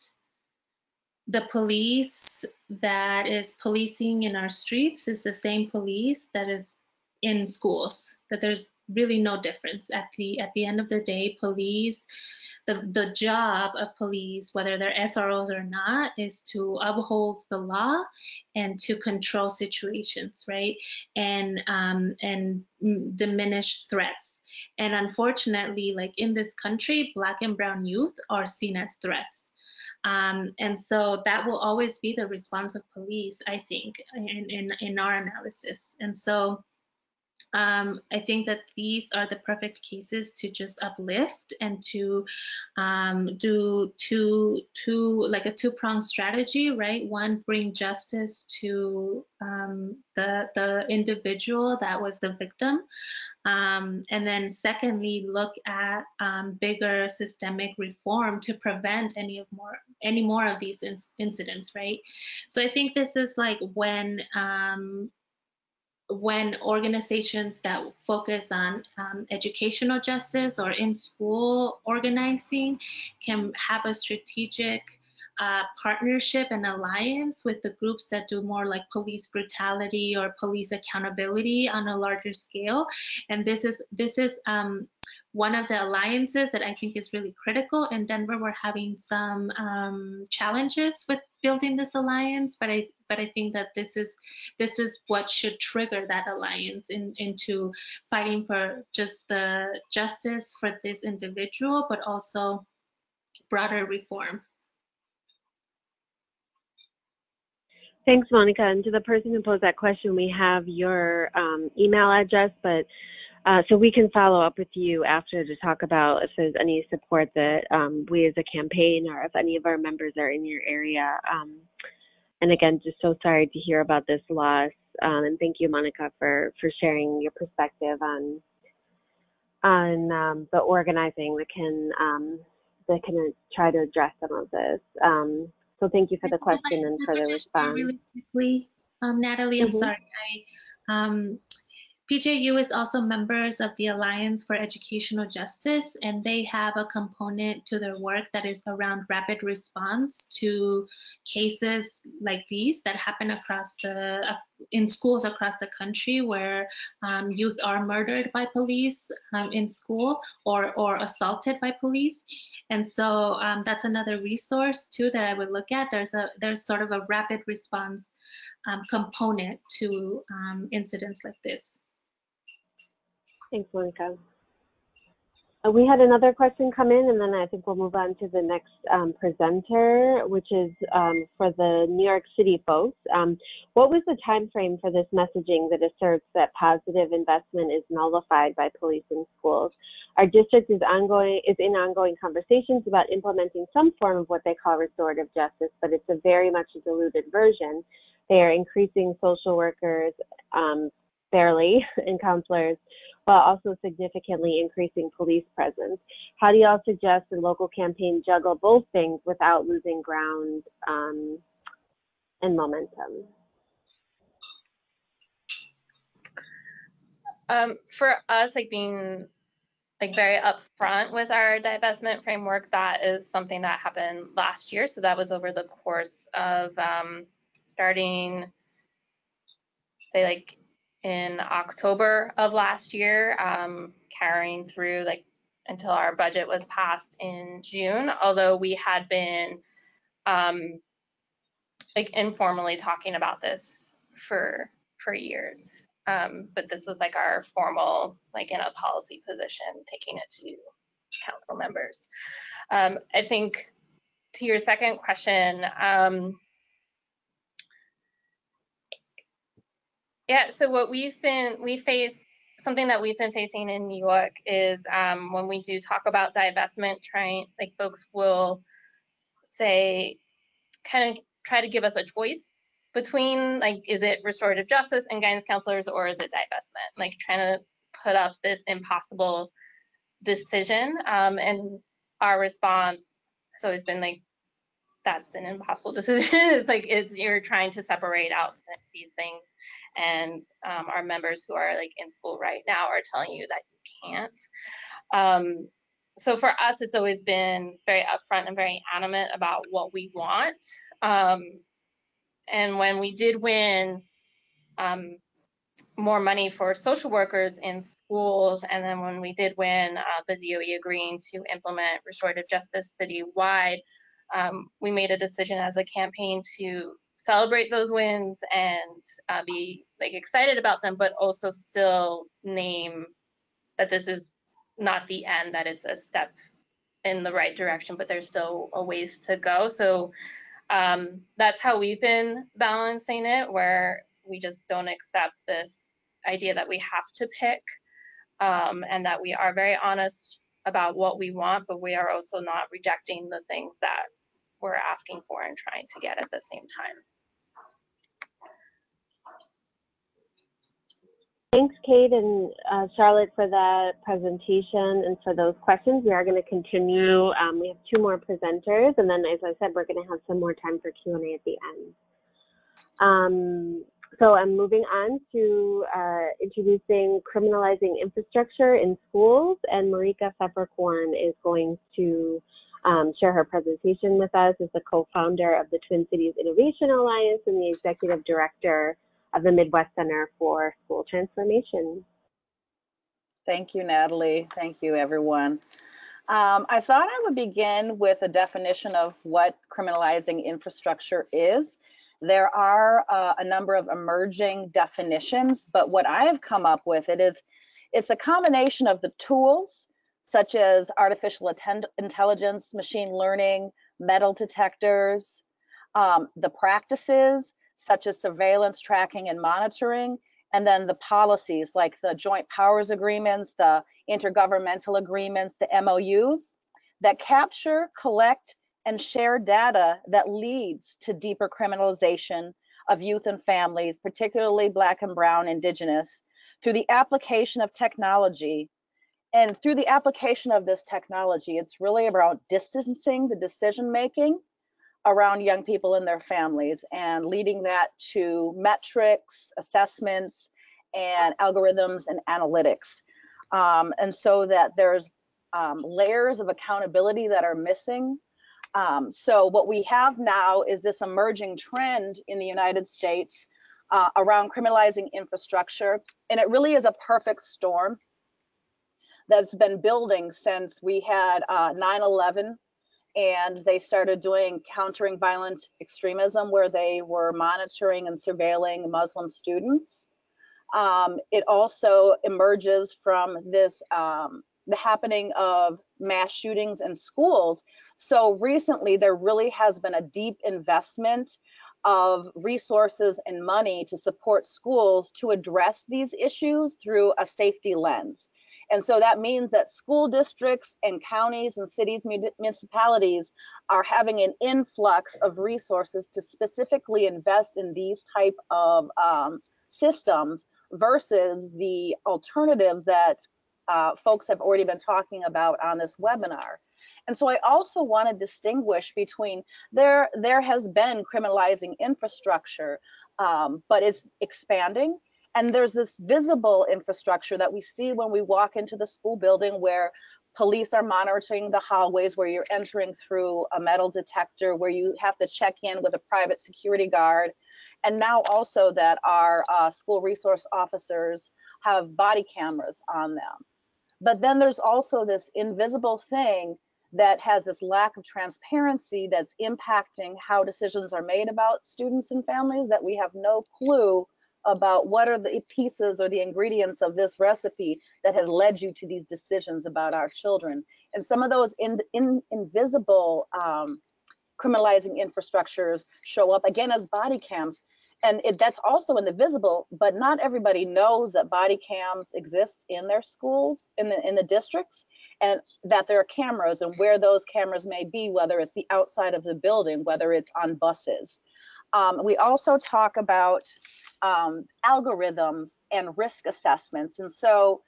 the police that is policing in our streets is the same police that is in schools, that there's really no difference. At the end of the day, police, the job of police, whether they're SROs or not, is to uphold the law and to control situations, right? And diminish threats. And unfortunately, like in this country, Black and brown youth are seen as threats. And so that will always be the response of police, I think, in our analysis. And so I think that these are the perfect cases to just uplift and to do like a two-pronged strategy, right? One, bring justice to the individual that was the victim. And then secondly, look at bigger systemic reform to prevent any more of these incidents, right? So I think this is like when organizations that focus on educational justice or in school organizing can have a strategic partnership and alliance with the groups that do more like police brutality or police accountability on a larger scale. And this is one of the alliances that I think is really critical. In Denver, we're having some challenges with building this alliance, but I think that this is what should trigger that alliance into fighting for just the justice for this individual, but also broader reform. Thanks, Monica. And to the person who posed that question, we have your email address, but so we can follow up with you after to talk about if there's any support that we as a campaign or if any of our members are in your area. And again, just so sorry to hear about this loss. And thank you, Monica, for sharing your perspective on the organizing that can try to address some of this. So thank you for the question and for the response. Really quickly, Natalie, I'm sorry. PJU is also members of the Alliance for Educational Justice, and they have a component to their work that is around rapid response to cases like these that happen in schools across the country where youth are murdered by police in school or assaulted by police. And so that's another resource too that I would look at. There's sort of a rapid response component to incidents like this. Thanks, Monica. We had another question come in, and then I think we'll move on to the next presenter, which is for the New York City folks. What was the time frame for this messaging that asserts that positive investment is nullified by police in schools? Our district is in ongoing conversations about implementing some form of what they call restorative justice, but it's a very much diluted version. They are increasing social workers barely and counselors, while also significantly increasing police presence. How do y'all suggest the local campaign juggle both things without losing ground and momentum? For us, like being like very upfront with our divestment framework, that is something that happened last year. So that was over the course of starting, say, like in October of last year, carrying through like until our budget was passed in June, although we had been like informally talking about this for years. But this was like our formal, like in a policy position, taking it to council members. I think to your second question, yeah, so what something that we've been facing in New York is when we do talk about divestment, like folks will say, kind of try to give us a choice between like, is it restorative justice and guidance counselors, or is it divestment? Like trying to put up this impossible decision. And our response has always been like, that's an impossible decision. It's like, you're trying to separate out these things. And our members who are like in school right now are telling you that you can't. So for us, it's always been very upfront and very adamant about what we want. And when we did win more money for social workers in schools, and then when we did win the DOE agreeing to implement restorative justice citywide, we made a decision as a campaign to celebrate those wins and be like excited about them, but also still name that this is not the end, that it's a step in the right direction, but there's still a ways to go. So that's how we've been balancing it, where we just don't accept this idea that we have to pick, and that we are very honest about what we want, but we are also not rejecting the things that we're asking for and trying to get at the same time. Thanks, Kate and Charlotte, for the presentation and for those questions. We are going to continue. We have 2 more presenters, and then, as I said, we're going to have some more time for Q&A at the end. So I'm moving on to introducing Criminalizing Infrastructure in Schools, and Marika Pfeffer-Korn is going to share her presentation with us as the co-founder of the Twin Cities Innovation Alliance and the executive director of the Midwest Center for School Transformation. Thank you, Natalie. Thank you, everyone. I thought I would begin with a definition of what criminalizing infrastructure is. There are a number of emerging definitions, but what I have come up with, it's a combination of the tools, such as artificial intelligence, machine learning, metal detectors, the practices, such as surveillance, tracking, and monitoring, and then the policies like the joint powers agreements, the intergovernmental agreements, the MOUs that capture, collect, and share data that leads to deeper criminalization of youth and families, particularly Black and Brown, Indigenous, through the application of technology. And through the application of this technology, it's really about distancing the decision-making around young people and their families and leading that to metrics, assessments, and algorithms and analytics. And so that there's layers of accountability that are missing. So what we have now is this emerging trend in the United States around criminalizing infrastructure. And it really is a perfect storm that's been building since we had 9/11. And they started doing countering violent extremism, where they were monitoring and surveilling Muslim students. It also emerges from this, the happening of mass shootings in schools. So recently, there really has been a deep investment of resources and money to support schools to address these issues through a safety lens. And so that means that school districts and counties and cities, municipalities are having an influx of resources to specifically invest in these type of systems versus the alternatives that folks have already been talking about on this webinar. And so I also want to distinguish between there has been criminalizing infrastructure, but it's expanding. And there's this visible infrastructure that we see when we walk into the school building, where police are monitoring the hallways, where you're entering through a metal detector, where you have to check in with a private security guard. And now also that our school resource officers have body cameras on them. But then there's also this invisible thing that has this lack of transparency that's impacting how decisions are made about students and families, that we have no clue about what are the pieces or the ingredients of this recipe that has led you to these decisions about our children. And some of those invisible criminalizing infrastructures show up again as body cams. And that's also in the visible, but not everybody knows that body cams exist in their schools, in the districts, and that there are cameras, and where those cameras may be, whether it's the outside of the building, whether it's on buses. We also talk about algorithms and risk assessments. And so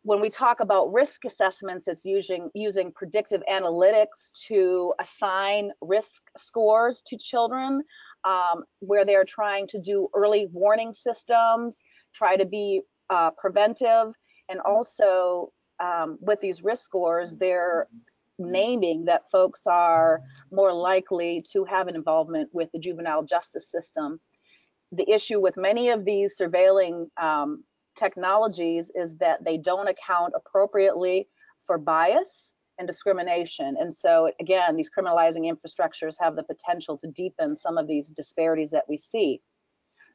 when we talk about risk assessments, it's using predictive analytics to assign risk scores to children, where they're trying to do early warning systems, try to be preventive, and also with these risk scores, they're naming that folks are more likely to have an involvement with the juvenile justice system. The issue with many of these surveilling technologies is that they don't account appropriately for bias and discrimination. And so again, these criminalizing infrastructures have the potential to deepen some of these disparities that we see.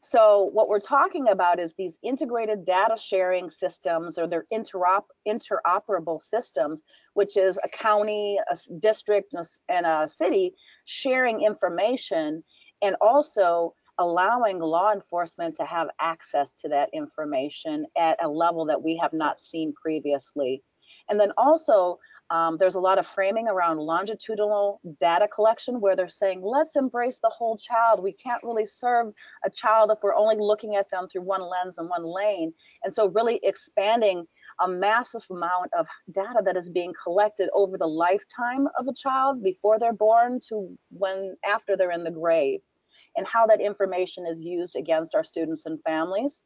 So what we're talking about is these integrated data sharing systems, or their interoperable systems, which is a county, a district, and a city sharing information, and also allowing law enforcement to have access to that information at a level that we have not seen previously. And then also, there's a lot of framing around longitudinal data collection, where they're saying, let's embrace the whole child. We can't really serve a child if we're only looking at them through one lens and one lane. And so really expanding a massive amount of data that is being collected over the lifetime of a child, before they're born to after they're in the grave, and how that information is used against our students and families.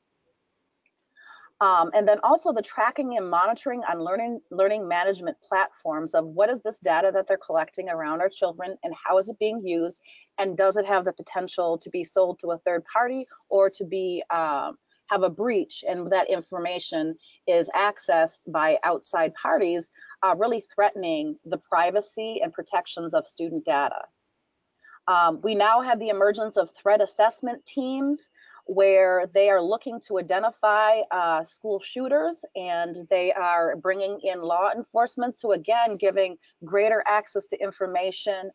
And then also the tracking and monitoring on learning management platforms of what is this data that they're collecting around our children, and how is it being used, and does it have the potential to be sold to a third party, or to be have a breach, and that information is accessed by outside parties, really threatening the privacy and protections of student data. We now have the emergence of threat assessment teams, where they are looking to identify school shooters, and they are bringing in law enforcement. So again, giving greater access to information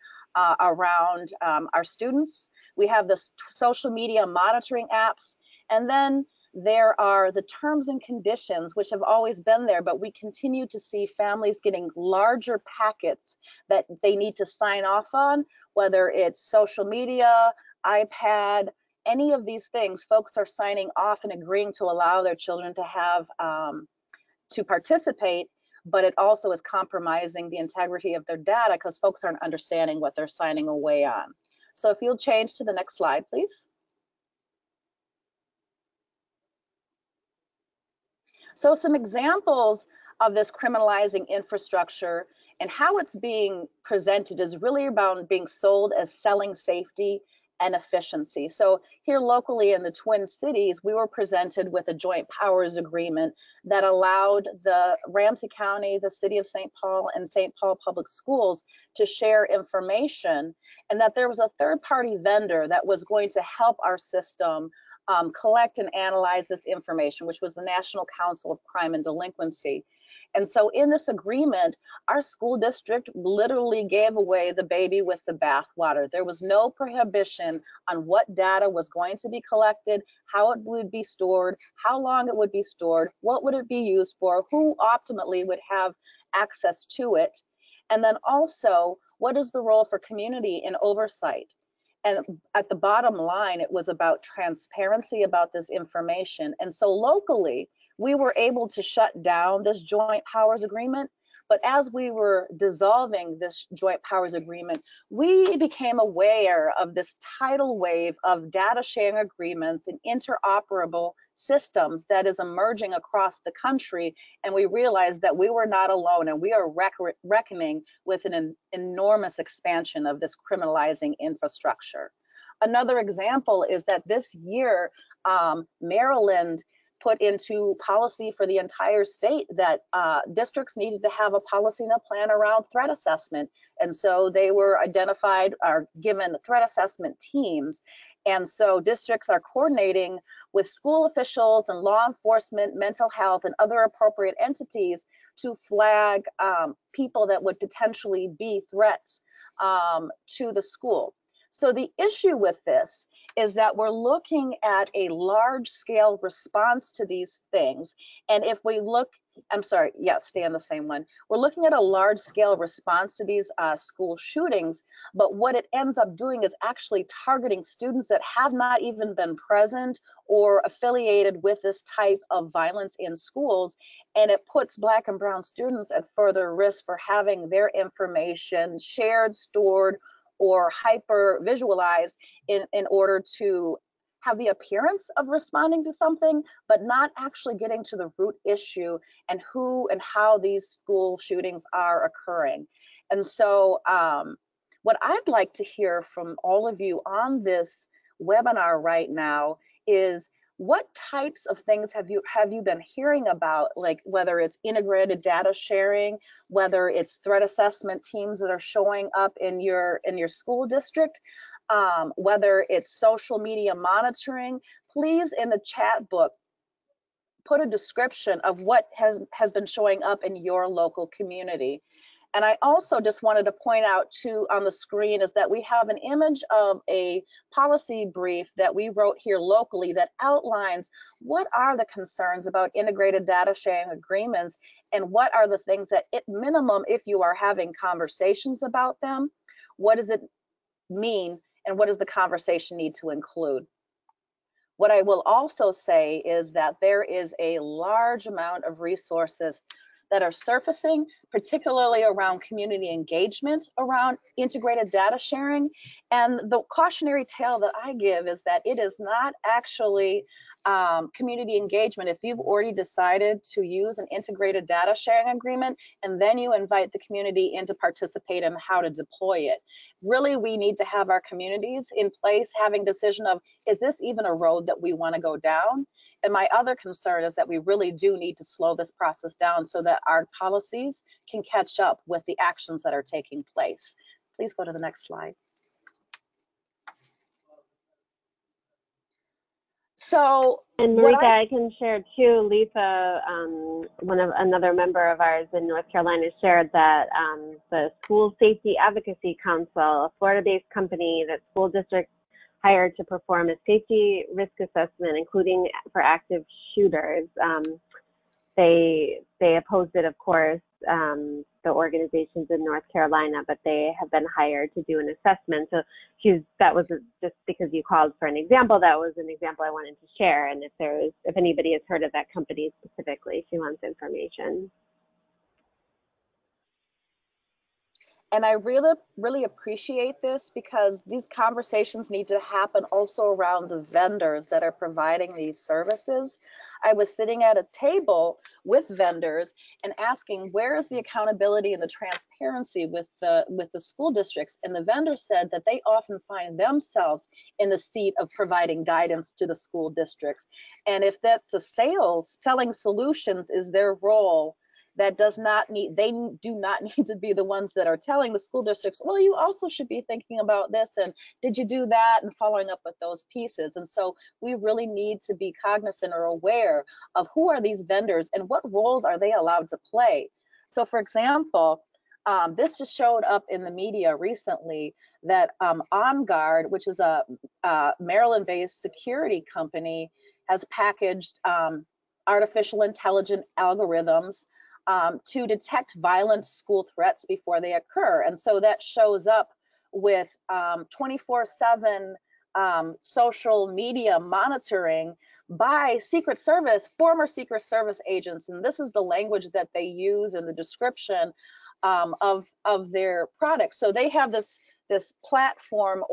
around our students. We have the social media monitoring apps, and then there are the terms and conditions, which have always been there, but we continue to see families getting larger packets that they need to sign off on, whether it's social media, iPad, any of these things. Folks are signing off and agreeing to allow their children to have to participate, but it also is compromising the integrity of their data, because folks aren't understanding what they're signing away on. So if you'll change to the next slide, please. So some examples of this criminalizing infrastructure and how it's being presented is really about being sold as selling safety and efficiency. So here locally in the Twin Cities, we were presented with a joint powers agreement that allowed the Ramsey County, the City of St. Paul, and St. Paul Public Schools to share information, and that there was a third-party vendor that was going to help our system collect and analyze this information, which was the National Council of Crime and Delinquency. And so in this agreement, our school district literally gave away the baby with the bathwater. There was no prohibition on what data was going to be collected, how it would be stored, how long it would be stored, what would it be used for, who ultimately would have access to it, and then also what is the role for community in oversight. And at the bottom line, it was about transparency about this information. And so locally, we were able to shut down this joint powers agreement. But as we were dissolving this joint powers agreement, we became aware of this tidal wave of data sharing agreements and interoperable systems that is emerging across the country. And we realized that we were not alone, and we are reckoning with an enormous expansion of this criminalizing infrastructure. Another example is that this year, Maryland put into policy for the entire state that districts needed to have a policy and a plan around threat assessment. And so they were identified or given threat assessment teams. And so districts are coordinating with school officials and law enforcement, mental health, and other appropriate entities to flag people that would potentially be threats to the school. So the issue with this is that we're looking at a large scale response to these things. And if we look, I'm sorry, yeah, stay on the same one. We're looking at a large scale response to these school shootings, but what it ends up doing is actually targeting students that have not even been present or affiliated with this type of violence in schools. And it puts Black and brown students at further risk for having their information shared, stored, or hyper visualized in order to have the appearance of responding to something, but not actually getting to the root issue and who and how these school shootings are occurring. And so what I'd like to hear from all of you on this webinar right now is, what types of things have you been hearing about, like whether it's integrated data sharing, whether it's threat assessment teams that are showing up in your school district, whether it's social media monitoring. Please, in the chat book, put a description of what has been showing up in your local community. And I also just wanted to point out too on the screen is that we have an image of a policy brief that we wrote here locally that outlines what are the concerns about integrated data sharing agreements and what are the things that at minimum, if you are having conversations about them, what does it mean and what does the conversation need to include? What I will also say is that there is a large amount of resources that are surfacing, particularly around community engagement, around integrated data sharing. And the cautionary tale that I give is that it is not actually community engagement. If you've already decided to use an integrated data sharing agreement, and then you invite the community in to participate in how to deploy it. Really, we need to have our communities in place having decision of, is this even a road that we want to go down? And my other concern is that we really do need to slow this process down so that our policies can catch up with the actions that are taking place. Please go to the next slide. So, and Marika, I can share too. Lisa, another member of ours in North Carolina, shared that the School Safety Advocacy Council, a Florida-based company that school districts hired to perform a safety risk assessment, including for active shooters. They opposed it, of course, the organizations in North Carolina, but they have been hired to do an assessment. So that was just because you called for an example, that was an example I wanted to share. And if anybody has heard of that company specifically, if you want information. And I really appreciate this because these conversations need to happen also around the vendors that are providing these services. I was sitting at a table with vendors and asking, where is the accountability and the transparency with the school districts? And the vendor said that they often find themselves in the seat of providing guidance to the school districts. And if that's selling solutions is their role, they do not need to be the ones that are telling the school districts, well, you also should be thinking about this, and did you do that, and following up with those pieces. And so we really need to be cognizant or aware of who are these vendors and what roles are they allowed to play. So for example, this just showed up in the media recently that OnGuard, which is a Maryland-based security company, has packaged artificial intelligence algorithms to detect violent school threats before they occur. And so that shows up with 24/7 social media monitoring by Secret Service, former Secret Service agents. And this is the language that they use in the description of their products. So they have this platform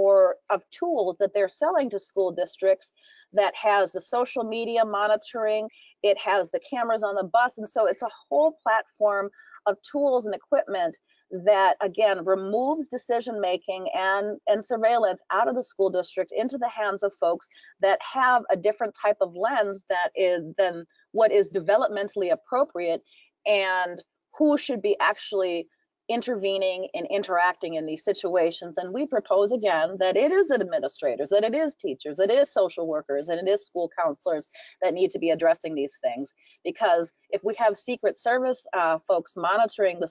of tools that they're selling to school districts that has the social media monitoring, it has the cameras on the bus, and so it's a whole platform of tools and equipment that again removes decision making and surveillance out of the school district into the hands of folks that have a different type of lens that is than what is developmentally appropriate and who should be actually intervening and interacting in these situations. And we propose again that it is administrators, that it is teachers, it is social workers, and it is school counselors that need to be addressing these things. Because if we have Secret Service folks monitoring the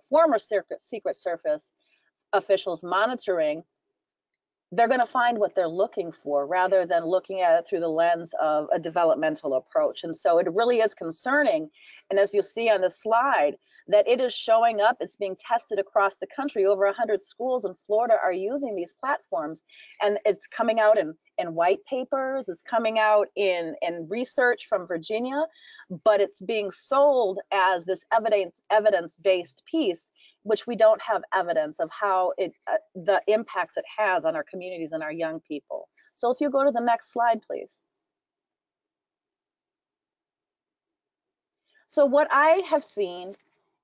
former Secret Service officials monitoring, they're going to find what they're looking for rather than looking at it through the lens of a developmental approach. And so it really is concerning. And as you'll see on the slide, that it is showing up, it's being tested across the country. Over 100 schools in Florida are using these platforms, and it's coming out in white papers, it's coming out in research from Virginia, but it's being sold as this evidence-based piece, which we don't have evidence of how the impacts it has on our communities and our young people. So if you go to the next slide, please. So what I have seen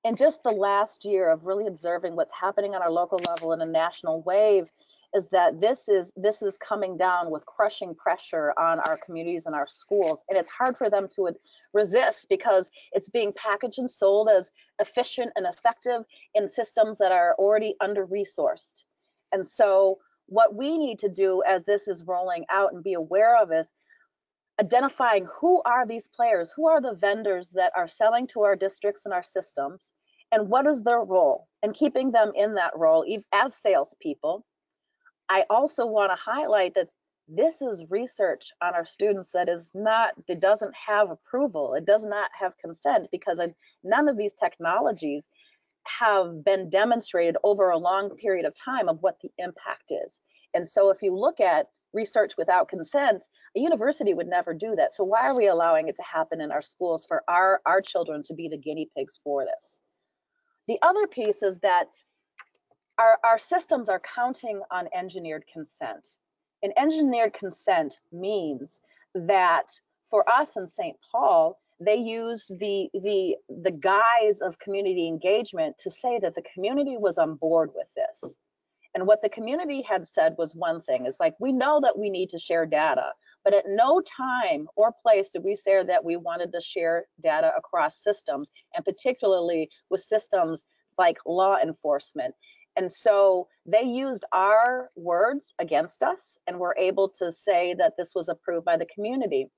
in just the last year of really observing what's happening on our local level in a national wave is that this is coming down with crushing pressure on our communities and our schools, and it's hard for them to resist because it's being packaged and sold as efficient and effective in systems that are already under-resourced. And so what we need to do as this is rolling out and be aware of is identifying who are these players, who are the vendors that are selling to our districts and our systems, and what is their role, and keeping them in that role as salespeople. I also want to highlight that this is research on our students that it doesn't have approval, it does not have consent, because none of these technologies have been demonstrated over a long period of time of what the impact is. And so if you look at research without consent, a university would never do that. So why are we allowing it to happen in our schools for our children to be the guinea pigs for this? The other piece is that our systems are counting on engineered consent. And engineered consent means that for us in St. Paul, they use the guise of community engagement to say that the community was on board with this. And what the community had said was one thing, is like, we know that we need to share data, but at no time or place did we say that we wanted to share data across systems, and particularly with systems like law enforcement. And so they used our words against us and were able to say that this was approved by the community.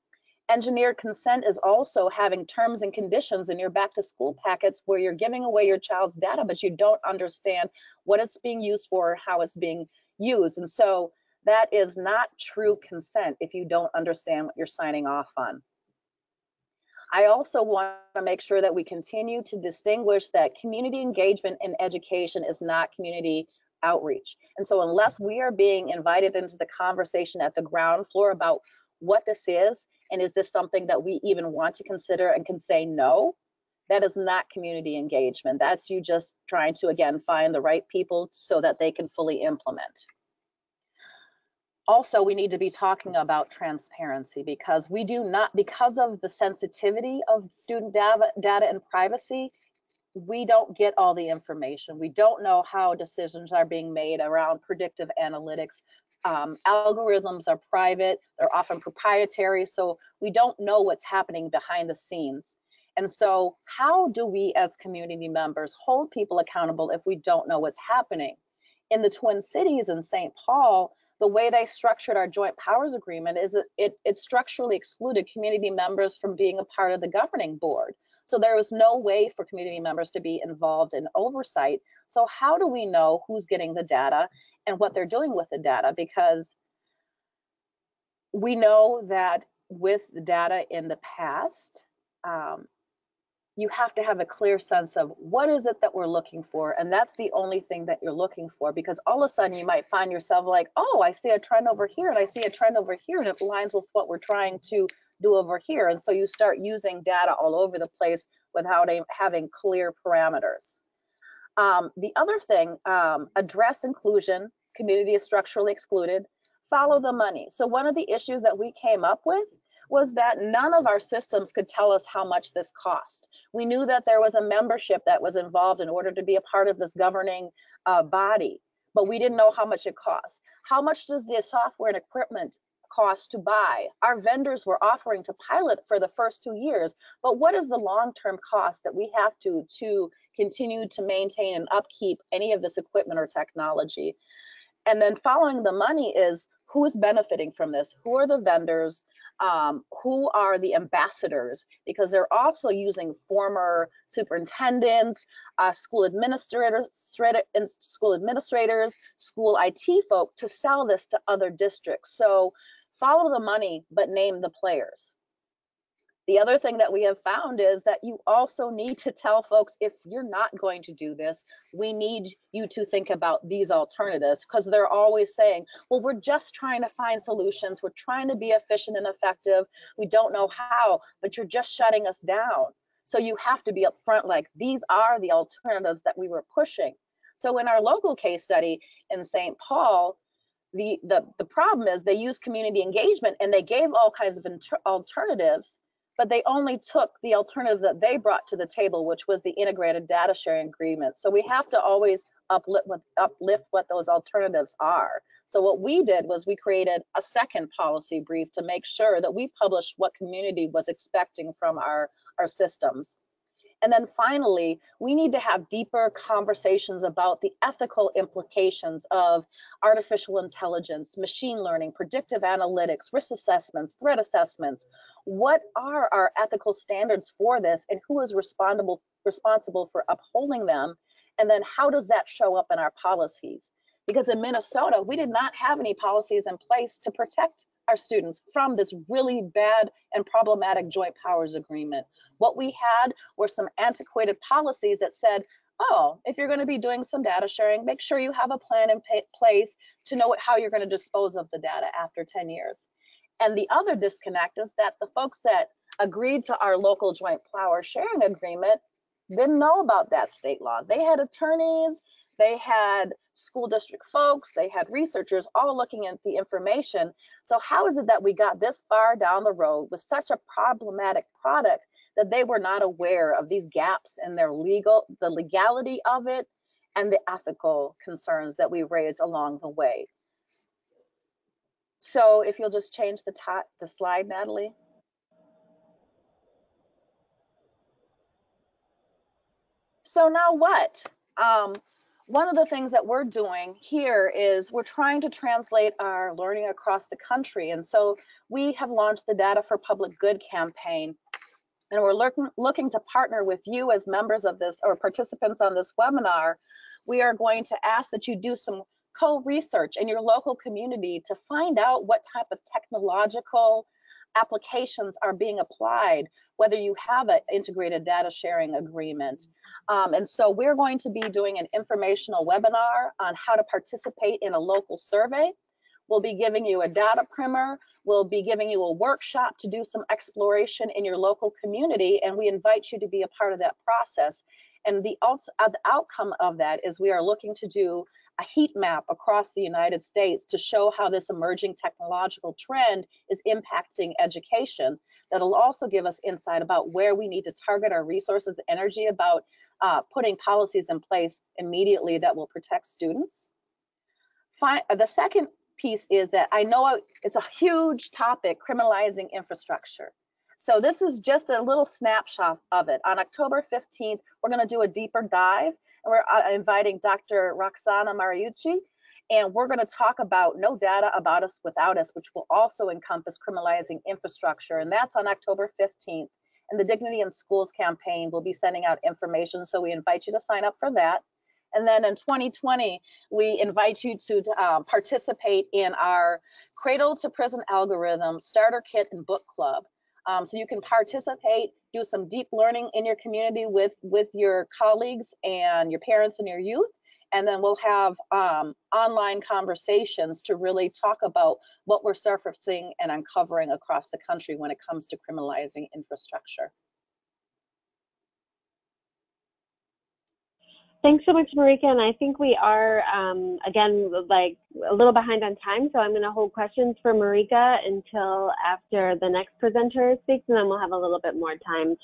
Engineered consent is also having terms and conditions in your back to school packets where you're giving away your child's data, but you don't understand what it's being used for, how it's being used. And so that is not true consent if you don't understand what you're signing off on. I also want to make sure that we continue to distinguish that community engagement in education is not community outreach. And so unless we are being invited into the conversation at the ground floor about what this is, and is this something that we even want to consider and can say no, that is not community engagement. That's you just trying to, again, find the right people so that they can fully implement. Also, we need to be talking about transparency, because we do not, because of the sensitivity of student data and privacy, we don't get all the information. We don't know how decisions are being made around predictive analytics. Algorithms are private, they're often proprietary, so we don't know what's happening behind the scenes. And so how do we as community members hold people accountable if we don't know what's happening? In the Twin Cities in St. Paul, the way they structured our joint powers agreement is it structurally excluded community members from being a part of the governing board. So there was no way for community members to be involved in oversight. So how do we know who's getting the data and what they're doing with the data? Because we know that with the data in the past, you have to have a clear sense of what is it that we're looking for, and that's the only thing that you're looking for, because all of a sudden you might find yourself like, oh, I see a trend over here, and I see a trend over here, and it aligns with what we're trying to do over here. And so you start using data all over the place without having clear parameters. The other thing, address inclusion. Community is structurally excluded. Follow the money. So one of the issues that we came up with was that none of our systems could tell us how much this cost. We knew that there was a membership that was involved in order to be a part of this governing body, but we didn't know how much it cost. How much does the software and equipment cost to buy? Our vendors were offering to pilot for the first 2 years, but what is the long-term cost that we have to continue to maintain and upkeep any of this equipment or technology? And then following the money is who is benefiting from this? Who are the vendors? Who are the ambassadors? Because they're also using former superintendents, school administrators, school IT folk to sell this to other districts. So follow the money, but name the players. The other thing that we have found is that you also need to tell folks, if you're not going to do this, we need you to think about these alternatives, because they're always saying, well, we're just trying to find solutions. We're trying to be efficient and effective. We don't know how, but you're just shutting us down. So you have to be upfront, like, these are the alternatives that we were pushing. So in our local case study in St. Paul, the problem is they used community engagement and they gave all kinds of alternatives, but they only took the alternative that they brought to the table, which was the integrated data sharing agreement. So we have to always uplift what those alternatives are. So what we did was we created a second policy brief to make sure that we published what community was expecting from our systems. And then finally, we need to have deeper conversations about the ethical implications of artificial intelligence, machine learning, predictive analytics, risk assessments, threat assessments. What are our ethical standards for this, and who is responsible for upholding them? And then how does that show up in our policies? Because in Minnesota, we did not have any policies in place to protect our students from this really bad and problematic joint powers agreement. What we had were some antiquated policies that said, oh, if you're going to be doing some data sharing, make sure you have a plan in place to know how you're going to dispose of the data after 10 years. And the other disconnect is that the folks that agreed to our local joint power sharing agreement didn't know about that state law. They had attorneys, they had school district folks, they had researchers all looking at the information. So how is it that we got this far down the road with such a problematic product that they were not aware of these gaps in their the legality of it and the ethical concerns that we raised along the way? So if you'll just change the slide, Natalie. So now what? One of the things that we're doing here is we're trying to translate our learning across the country. And so we have launched the Data for Public Good campaign. And we're looking to partner with you as members of this or participants on this webinar. We are going to ask that you do some co-research in your local community to find out what type of technological applications are being applied, whether you have an integrated data sharing agreement. And so we're going to be doing an informational webinar on how to participate in a local survey. We'll be giving you a data primer. We'll be giving you a workshop to do some exploration in your local community, and we invite you to be a part of that process. And the outcome of that is we are looking to do a heat map across the United States to show how this emerging technological trend is impacting education. That'll also give us insight about where we need to target our resources and energy about putting policies in place immediately that will protect students. The second piece is that I know it's a huge topic, criminalizing infrastructure. So this is just a little snapshot of it. On October 15th, we're going to do a deeper dive, and we're inviting Dr. Roxana Mariucci, and we're going to talk about No Data About Us Without Us, which will also encompass criminalizing infrastructure, and that's on October 15th. And the Dignity in Schools campaign will be sending out information, so we invite you to sign up for that. And then in 2020, we invite you to participate in our Cradle to Prison Algorithm Starter Kit and Book Club. So you can participate, do some deep learning in your community with your colleagues and your parents and your youth. And then we'll have online conversations to really talk about what we're surfacing and uncovering across the country when it comes to criminalizing infrastructure. Thanks so much, Marika. And I think we are, again, like a little behind on time. So I'm going to hold questions for Marika until after the next presenter speaks, and then we'll have a little bit more time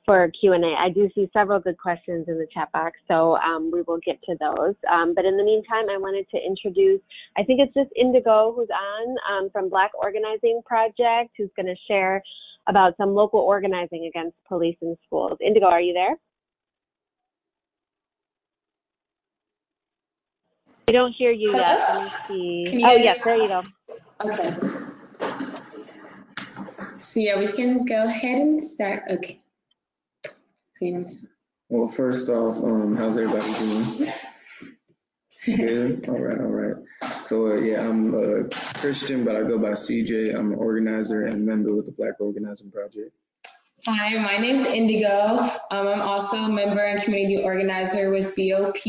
for Q&A. I do see several good questions in the chat box, so we will get to those. But in the meantime, I wanted to introduce, I think it's just Indigo who's on from Black Organizing Project, who's going to share about some local organizing against police in schools. Indigo, are you there? I don't hear you yet. Let me see. Oh, yes, there you go. Okay. So yeah, we can go ahead and start. Okay. Well, first off, how's everybody doing? Good. All right. So yeah, I'm a Christian, but I go by CJ. I'm an organizer and member with the Black Organizing Project. Hi, my name's Indigo. I'm also a member and community organizer with BOP.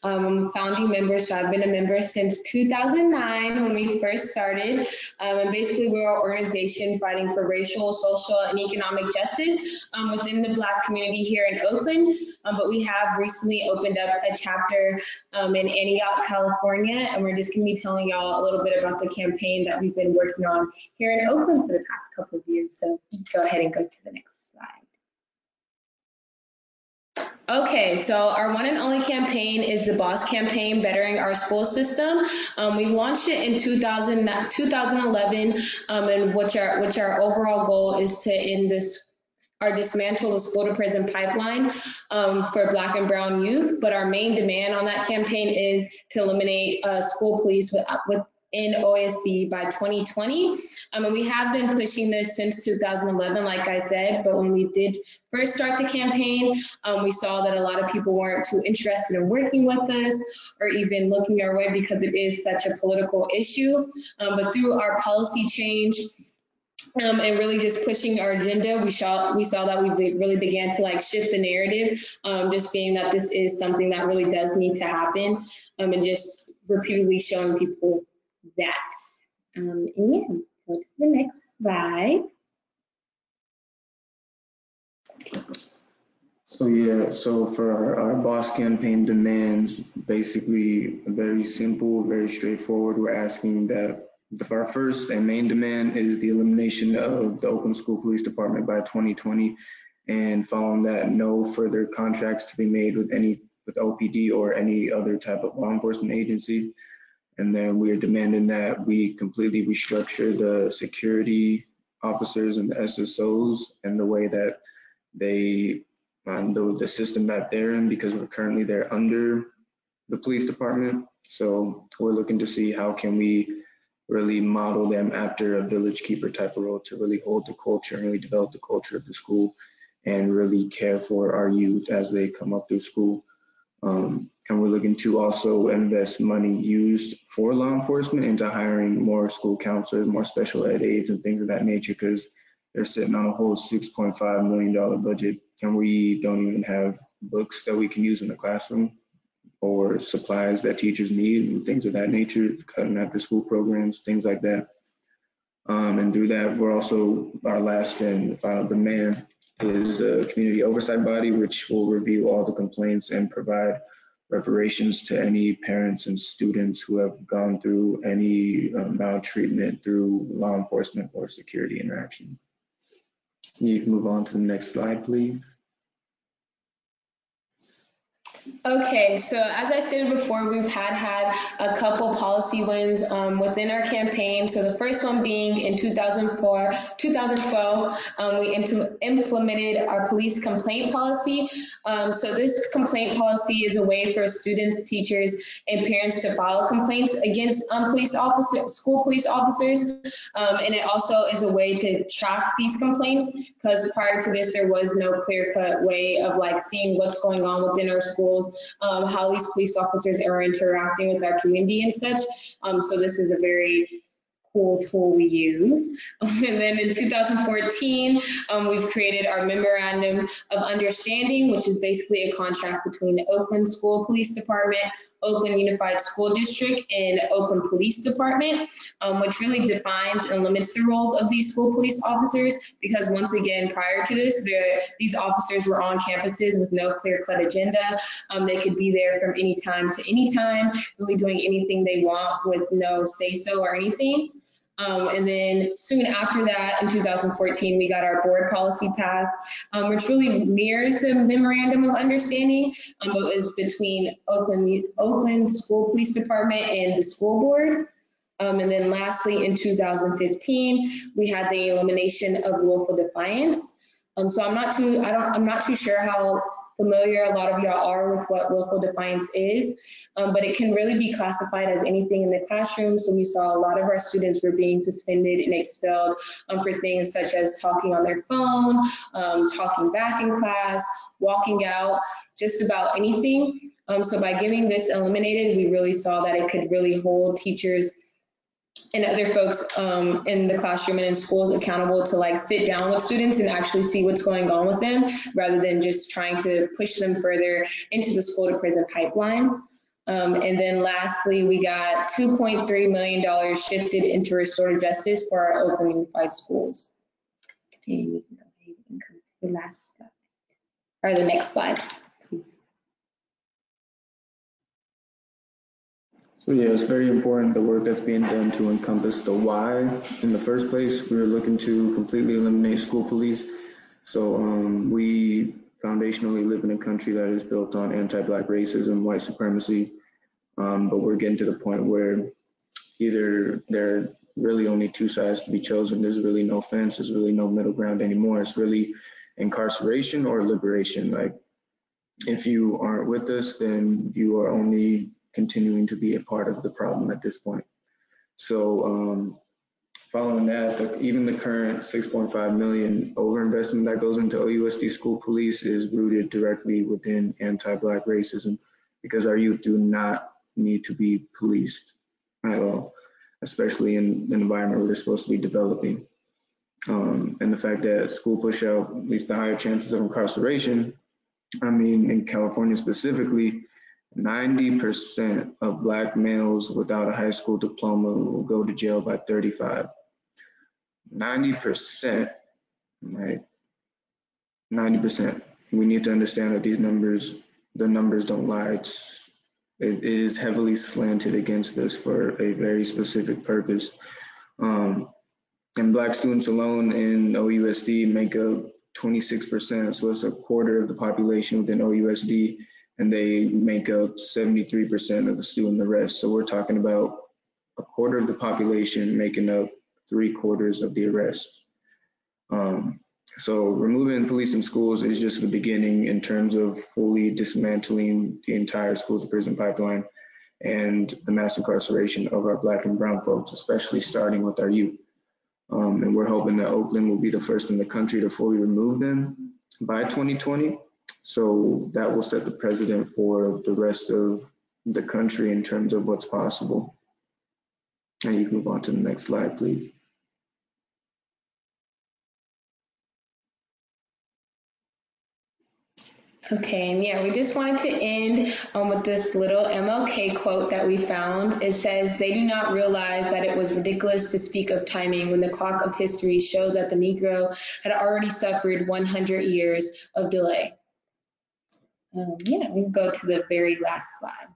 I'm a founding member, so I've been a member since 2009 when we first started. And basically, we're an organization fighting for racial, social, and economic justice within the Black community here in Oakland. But we have recently opened up a chapter in Antioch, California, and we're just going to be telling y'all a little bit about the campaign that we've been working on here in Oakland for the past couple of years. So go ahead and go to the next slide. Okay, so our one and only campaign is the BOSS campaign, Bettering Our School System. We launched it in 2011, and which our overall goal is to end this or dismantle the school to prison pipeline for Black and brown youth. But our main demand on that campaign is to eliminate school police in OSD by 2020. And we have been pushing this since 2011, like I said, but when we did first start the campaign, we saw that a lot of people weren't too interested in working with us or even looking our way because it is such a political issue. But through our policy change, and really just pushing our agenda, we saw that we really began to like shift the narrative, just being that this is something that really does need to happen, and just repeatedly showing people that. And yeah, go to the next slide. So for our BOSS campaign demands, basically very simple, very straightforward. We're asking that our first and main demand is the elimination of the Oakland School Police Department by 2020, and following that, no further contracts to be made with OPD or any other type of law enforcement agency. And then we are demanding that we completely restructure the security officers and the SSOs and the way that they, the system that they're in, because currently they're under the police department. So we're looking to see how can we really model them after a village keeper type of role to really hold the culture and really develop the culture of the school and really care for our youth as they come up through school. And we're looking to also invest money used for law enforcement into hiring more school counselors, more special ed aides and things of that nature, because they're sitting on a whole $6.5 million budget and we don't even have books that we can use in the classroom or supplies that teachers need and things of that nature, cutting after school programs, things like that. And through that, we're also, our last and final demand is a community oversight body, which will review all the complaints and provide reparations to any parents and students who have gone through any maltreatment through law enforcement or security interaction. You can move on to the next slide, please. Okay, so as I stated before, we've had a couple policy wins within our campaign. So the first one being in 2012, we implemented our police complaint policy. So this complaint policy is a way for students, teachers, and parents to file complaints against school police officers. And it also is a way to track these complaints, because prior to this, there was no clear-cut way of like seeing what's going on within our schools, how these police officers are interacting with our community and such. So this is a very cool tool we use. And then in 2014, we've created our Memorandum of Understanding, which is basically a contract between the Oakland School Police Department, Oakland Unified School District, and Oakland Police Department, which really defines and limits the roles of these school police officers, because once again, prior to this, these officers were on campuses with no clear-cut agenda. They could be there from any time to any time, really doing anything they want with no say-so or anything. And then soon after that, in 2014, we got our board policy passed, which really mirrors the Memorandum of Understanding. It was between Oakland School Police Department and the school board. And then lastly, in 2015, we had the elimination of willful defiance. So I'm not too sure how familiar a lot of y'all are with what willful defiance is, but it can really be classified as anything in the classroom. So we saw a lot of our students were being suspended and expelled for things such as talking on their phone, talking back in class, walking out, just about anything. So by getting this eliminated, we really saw that it could really hold teachers and other folks in the classroom and in schools accountable to like sit down with students and actually see what's going on with them rather than just trying to push them further into the school to prison pipeline. And then lastly, we got $2.3 million shifted into restorative justice for our open unified schools. And we can go ahead and come to the last slide, or the next slide, please. So yeah, it's very important the work that's being done to encompass the why. In the first place, we were looking to completely eliminate school police. So we foundationally live in a country that is built on anti-Black racism, white supremacy, but we're getting to the point where either there are really only two sides to be chosen. There's really no fence, there's really no middle ground anymore. It's really incarceration or liberation. Like, if you aren't with us, then you are only continuing to be a part of the problem at this point. So following that, even the current 6.5 million overinvestment that goes into OUSD school police is rooted directly within anti-Black racism, because our youth do not need to be policed at all, especially in an environment where they're supposed to be developing. And the fact that school push out leads to higher chances of incarceration. I mean, in California specifically, 90% of Black males without a high school diploma will go to jail by 35. 90%, right? 90%. We need to understand that these numbers, the numbers don't lie. It is heavily slanted against us for a very specific purpose. And Black students alone in OUSD make up 26%, so it's a quarter of the population within OUSD, and they make up 73% of the student arrests. So we're talking about a quarter of the population making up 3/4 of the arrests. So removing police in schools is just the beginning in terms of fully dismantling the entire school to prison pipeline and the mass incarceration of our Black and brown folks, especially starting with our youth. And we're hoping that Oakland will be the first in the country to fully remove them by 2020. So that will set the precedent for the rest of the country in terms of what's possible. And you can move on to the next slide, please. Okay, and yeah, we just wanted to end with this little MLK quote that we found. It says, "They do not realize that it was ridiculous to speak of timing when the clock of history shows that the Negro had already suffered 100 years of delay." Yeah, we can go to the very last slide.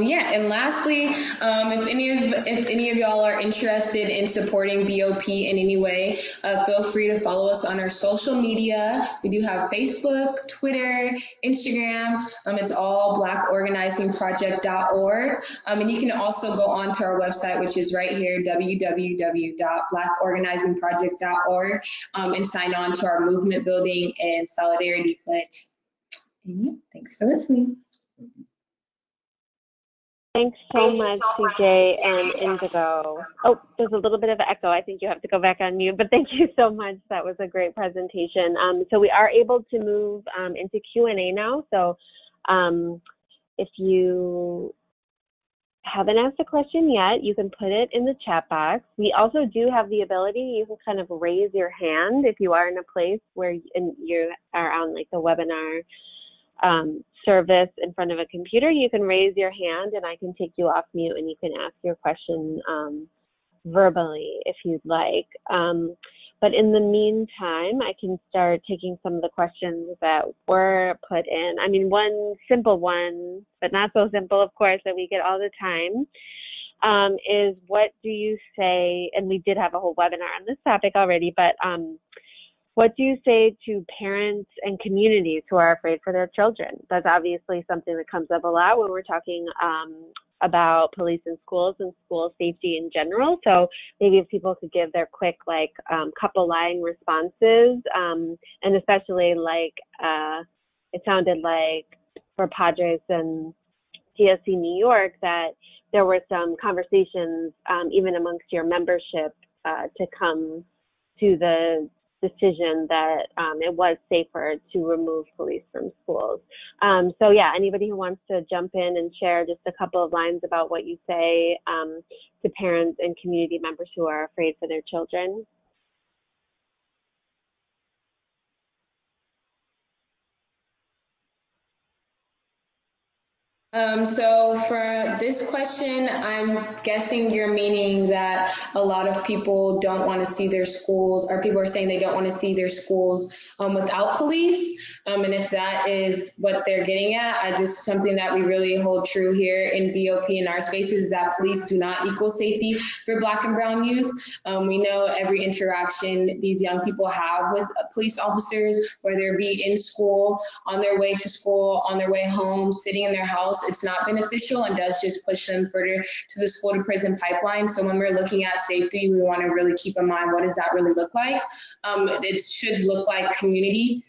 Yeah, and lastly, if any of y'all are interested in supporting BOP in any way, feel free to follow us on our social media. We do have Facebook, Twitter, Instagram. It's all blackorganizingproject.org. And you can also go on to our website, which is right here, www.blackorganizingproject.org, and sign on to our movement building and solidarity pledge. And yeah, thanks for listening. Thanks so much, CJ and Indigo. Oh, there's a little bit of an echo. I think you have to go back on mute, but thank you so much. That was a great presentation. So we are able to move into Q&A now. So if you haven't asked a question yet, you can put it in the chat box. We also do have the ability, you can kind of raise your hand if you are in a place where you are on like the webinar service in front of a computer. You can raise your hand and I can take you off mute and you can ask your question verbally if you'd like. But in the meantime, I can start taking some of the questions that were put in. I mean, one simple one, but not so simple, of course, that we get all the time, is what do you say, and we did have a whole webinar on this topic already, but what do you say to parents and communities who are afraid for their children? That's obviously something that comes up a lot when we're talking about police in schools and school safety in general. So maybe if people could give their quick, like, couple line responses, and especially like, it sounded like for Padres and TSC New York that there were some conversations even amongst your membership to come to the decision that it was safer to remove police from schools. So yeah, anybody who wants to jump in and share just a couple of lines about what you say to parents and community members who are afraid for their children. So for this question, I'm guessing you're meaning that a lot of people don't want to see their schools, or people are saying they don't want to see their schools without police. And if that is what they're getting at, something that we really hold true here in BOP in our spaces is that police do not equal safety for Black and brown youth. We know every interaction these young people have with police officers, whether it be in school, on their way to school, on their way home, sitting in their house, it's not beneficial and does just push them further to the school to prison pipeline. So when we're looking at safety, we want to really keep in mind, what does that really look like? It should look like community.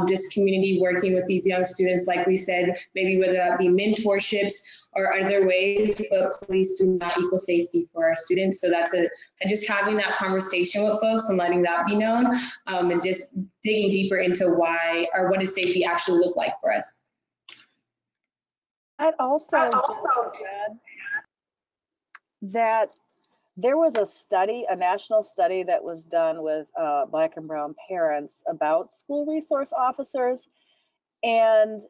Just community working with these young students, like we said, maybe whether that be mentorships or other ways, but police do not equal safety for our students. So that's just having that conversation with folks and letting that be known, and just digging deeper into why, or what does safety actually look like for us. I'd also just add that there was a study, a national study that was done with Black and brown parents about school resource officers, and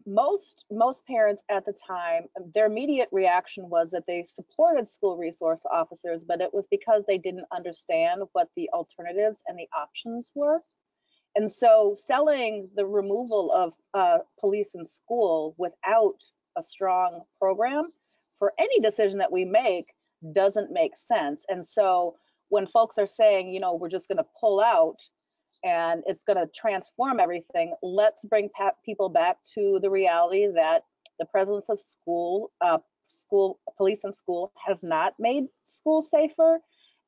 most parents at the time, their immediate reaction was that they supported school resource officers, but it was because they didn't understand what the alternatives and the options were. And so selling the removal of police in school without a strong program for any decision that we make doesn't make sense. And so when folks are saying, you know, we're just going to pull out and it's going to transform everything, let's bring people back to the reality that the presence of police in school has not made school safer,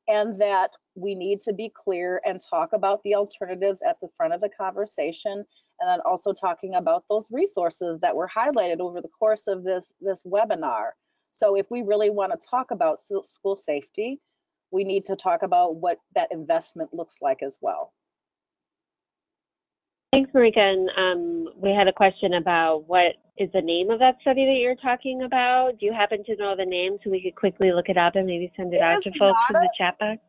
and that we need to be clear and talk about the alternatives at the front of the conversation, and then also talking about those resources that were highlighted over the course of this webinar. So if we really want to talk about school safety, we need to talk about what that investment looks like as well. Thanks, Marika. And we had a question about what is the name of that study that you're talking about. Do you happen to know the name so we could quickly look it up and maybe send it out to folks in the chat box?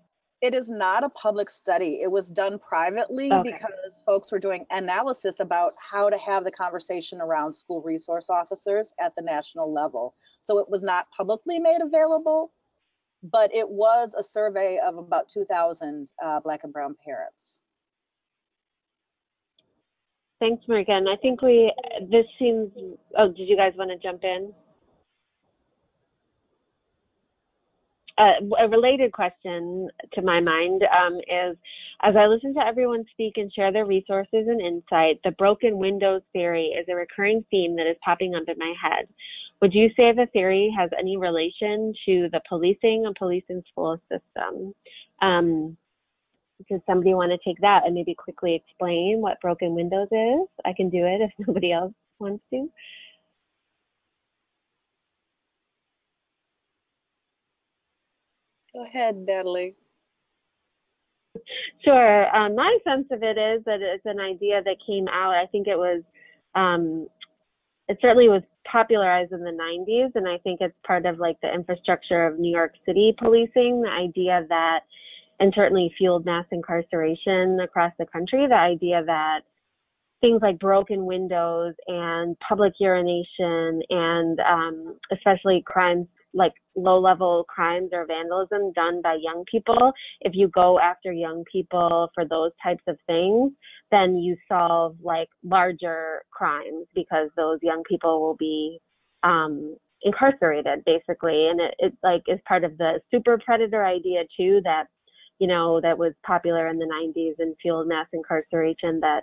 It is not a public study. It was done privately because folks were doing analysis about how to have the conversation around school resource officers at the national level. So it was not publicly made available, but it was a survey of about 2,000 Black and brown parents. Thanks, Marika. And I think this seems, did you guys want to jump in? A related question to my mind is, as I listen to everyone speak and share their resources and insight, the broken windows theory is a recurring theme that is popping up in my head. Would you say the theory has any relation to the policing and police in school system? Does somebody want to take that and maybe quickly explain what broken windows is? I can do it if nobody else wants to. Go ahead, Natalie. Sure. My sense of it is that it's an idea that came out. I think it was, it certainly was popularized in the 90s, and I think it's part of like the infrastructure of New York City policing, the idea that, and certainly fueled mass incarceration across the country, the idea that things like broken windows and public urination and especially crimes like low-level crimes or vandalism done by young people, if you go after young people for those types of things, then you solve like larger crimes because those young people will be incarcerated basically. And it like is part of the super predator idea too, that, you know, that was popular in the 90s and fueled mass incarceration, that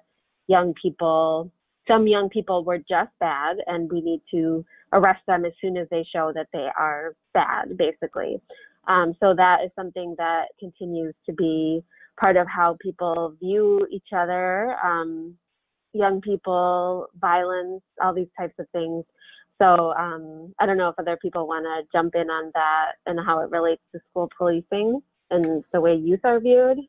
some young people were just bad and we need to arrest them as soon as they show that they are bad, basically. So that is something that continues to be part of how people view each other, young people, violence, all these types of things. So I don't know if other people want to jump in on that and how it relates to school policing and the way youth are viewed.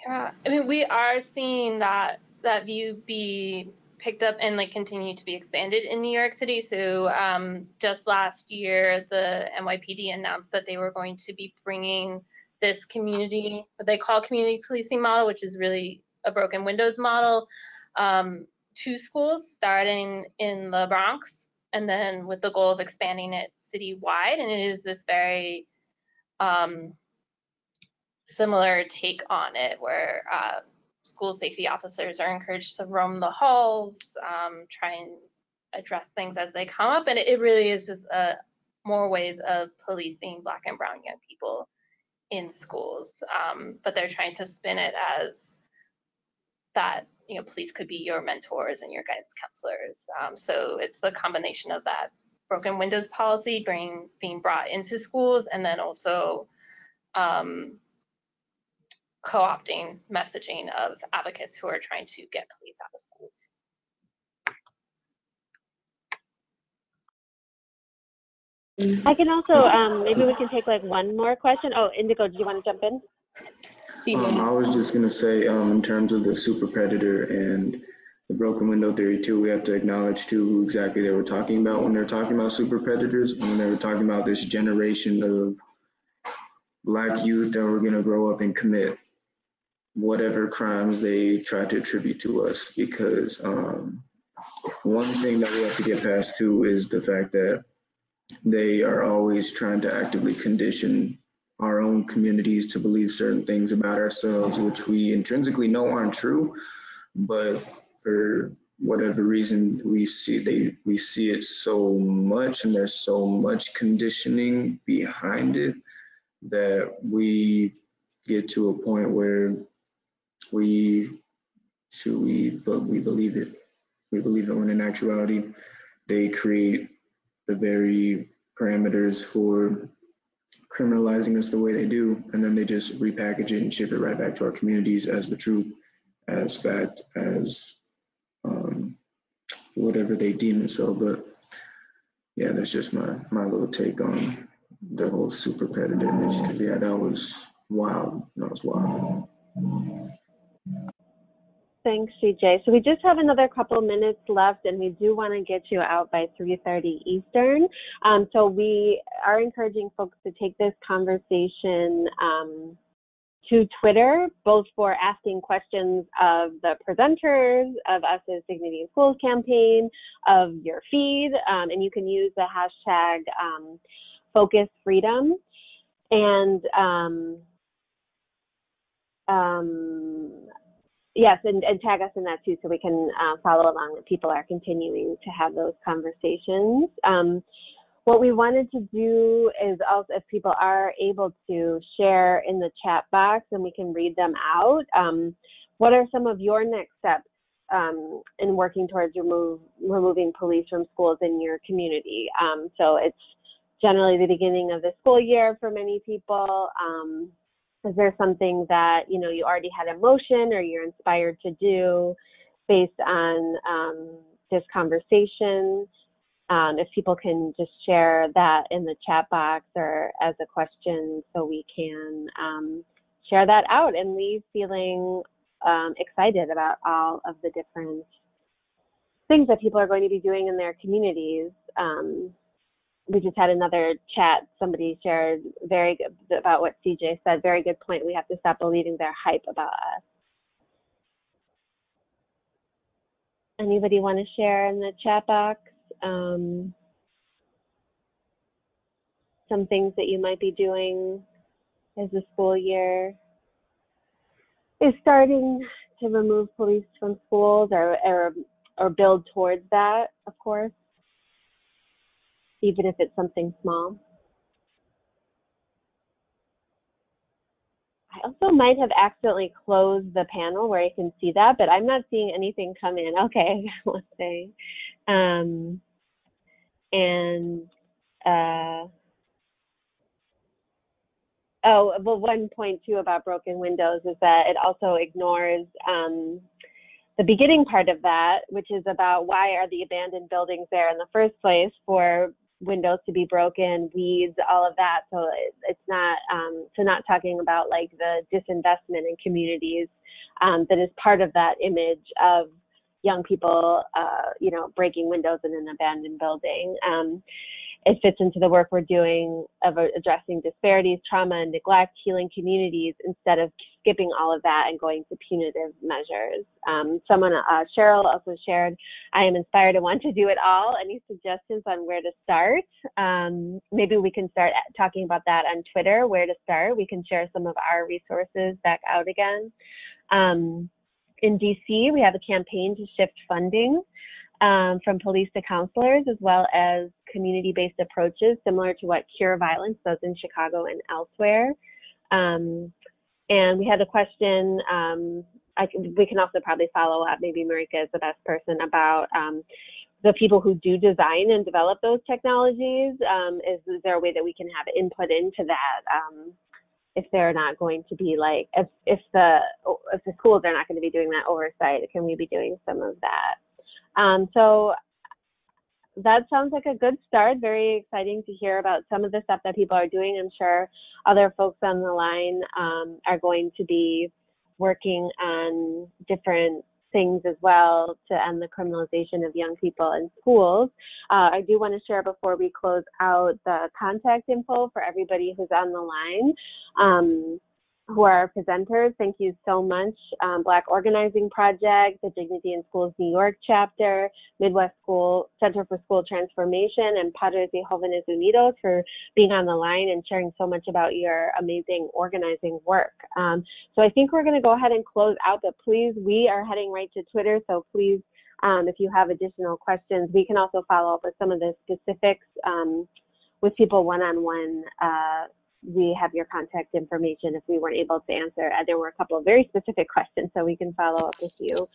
Yeah, I mean, we are seeing that view be picked up and like continue to be expanded in New York City. So just last year, the NYPD announced that they were going to be bringing this community, what they call community policing model, which is really a broken windows model, to schools starting in the Bronx, and then with the goal of expanding it citywide. And it is this very similar take on it, where school safety officers are encouraged to roam the halls, try and address things as they come up. And it really is just more ways of policing Black and brown young people in schools. But they're trying to spin it as that, you know, police could be your mentors and your guidance counselors. So it's a combination of that broken windows policy being brought into schools, and then also co-opting messaging of advocates who are trying to get police out of schools. I can also, maybe we can take like one more question. Oh, Indigo, do you want to jump in? I was just going to say, in terms of the super predator and the broken window theory too, we have to acknowledge too who exactly they were talking about when they're talking about super predators, when they were talking about this generation of Black youth that were going to grow up and commit whatever crimes they try to attribute to us. Because one thing that we have to get past too is the fact that they are always trying to actively condition our own communities to believe certain things about ourselves, which we intrinsically know aren't true, but for whatever reason, we see it so much, and there's so much conditioning behind it that we get to a point where we believe it. We believe it when in actuality, they create the very parameters for criminalizing us the way they do, and then they just repackage it and ship it right back to our communities as the truth, as fact, as whatever they deem it so. But yeah, that's just my little take on the whole super predator image. Because yeah, that was wild. That was wild. Thanks, CJ. So we just have another couple minutes left, and we do want to get you out by 3:30 Eastern. So we are encouraging folks to take this conversation to Twitter, both for asking questions of the presenters, of us as Dignity in Schools campaign, of your feed, and you can use the hashtag Focus Freedom. And yes, and tag us in that too, so we can follow along that people are continuing to have those conversations. What we wanted to do is also, if people are able to share in the chat box and we can read them out, what are some of your next steps in working towards removing police from schools in your community? So it's generally the beginning of the school year for many people. Is there something that, you know, you already had a motion or you're inspired to do based on this conversation? If people can just share that in the chat box or as a question, so we can share that out and leave feeling excited about all of the different things that people are going to be doing in their communities. We just had another chat. Somebody shared very good about what CJ said. Very good point. We have to stop believing their hype about us. Anybody want to share in the chat box some things that you might be doing as the school year is starting to remove police from schools, or build towards that, of course, even if it's something small? I also might have accidentally closed the panel where you can see that, but I'm not seeing anything come in. Okay, one thing. Oh, well, one point too about broken windows is that it also ignores the beginning part of that, which is about why are the abandoned buildings there in the first place for windows to be broken, weeds, all of that. So it's not, so not talking about like the disinvestment in communities that is part of that image of young people, you know, breaking windows in an abandoned building. It fits into the work we're doing of addressing disparities, trauma, and neglect, healing communities, instead of skipping all of that and going to punitive measures. Someone, Cheryl, also shared, I am inspired to want to do it all. Any suggestions on where to start? Maybe we can start talking about that on Twitter, where to start. We can share some of our resources back out again. In DC, we have a campaign to shift funding from police to counselors, as well as community-based approaches similar to what Cure Violence does in Chicago and elsewhere. And we had a question, we can also probably follow up, maybe Marika is the best person, about the people who do design and develop those technologies. Is there a way that we can have input into that? If they're not going to be like, if the schools are not going to be doing that oversight, can we be doing some of that? So that sounds like a good start. Very exciting to hear about some of the stuff that people are doing. I'm sure other folks on the line are going to be working on different things as well to end the criminalization of young people in schools. I do want to share before we close out the contact info for everybody who's on the line, who are our presenters. Thank you so much. Black Organizing Project, the Dignity in Schools New York chapter, Midwest School Center for School Transformation, and Padres y Jóvenes Unidos for being on the line and sharing so much about your amazing organizing work. So I think we're going to go ahead and close out, but please, we are heading right to Twitter, so please, if you have additional questions, we can also follow up with some of the specifics with people one-on-one. We have your contact information if we weren't able to answer. There were a couple of very specific questions, so we can follow up with you.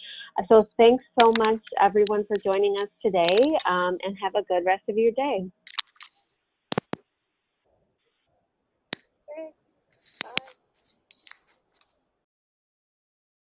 So thanks so much, everyone, for joining us today, and have a good rest of your day. Great. Bye.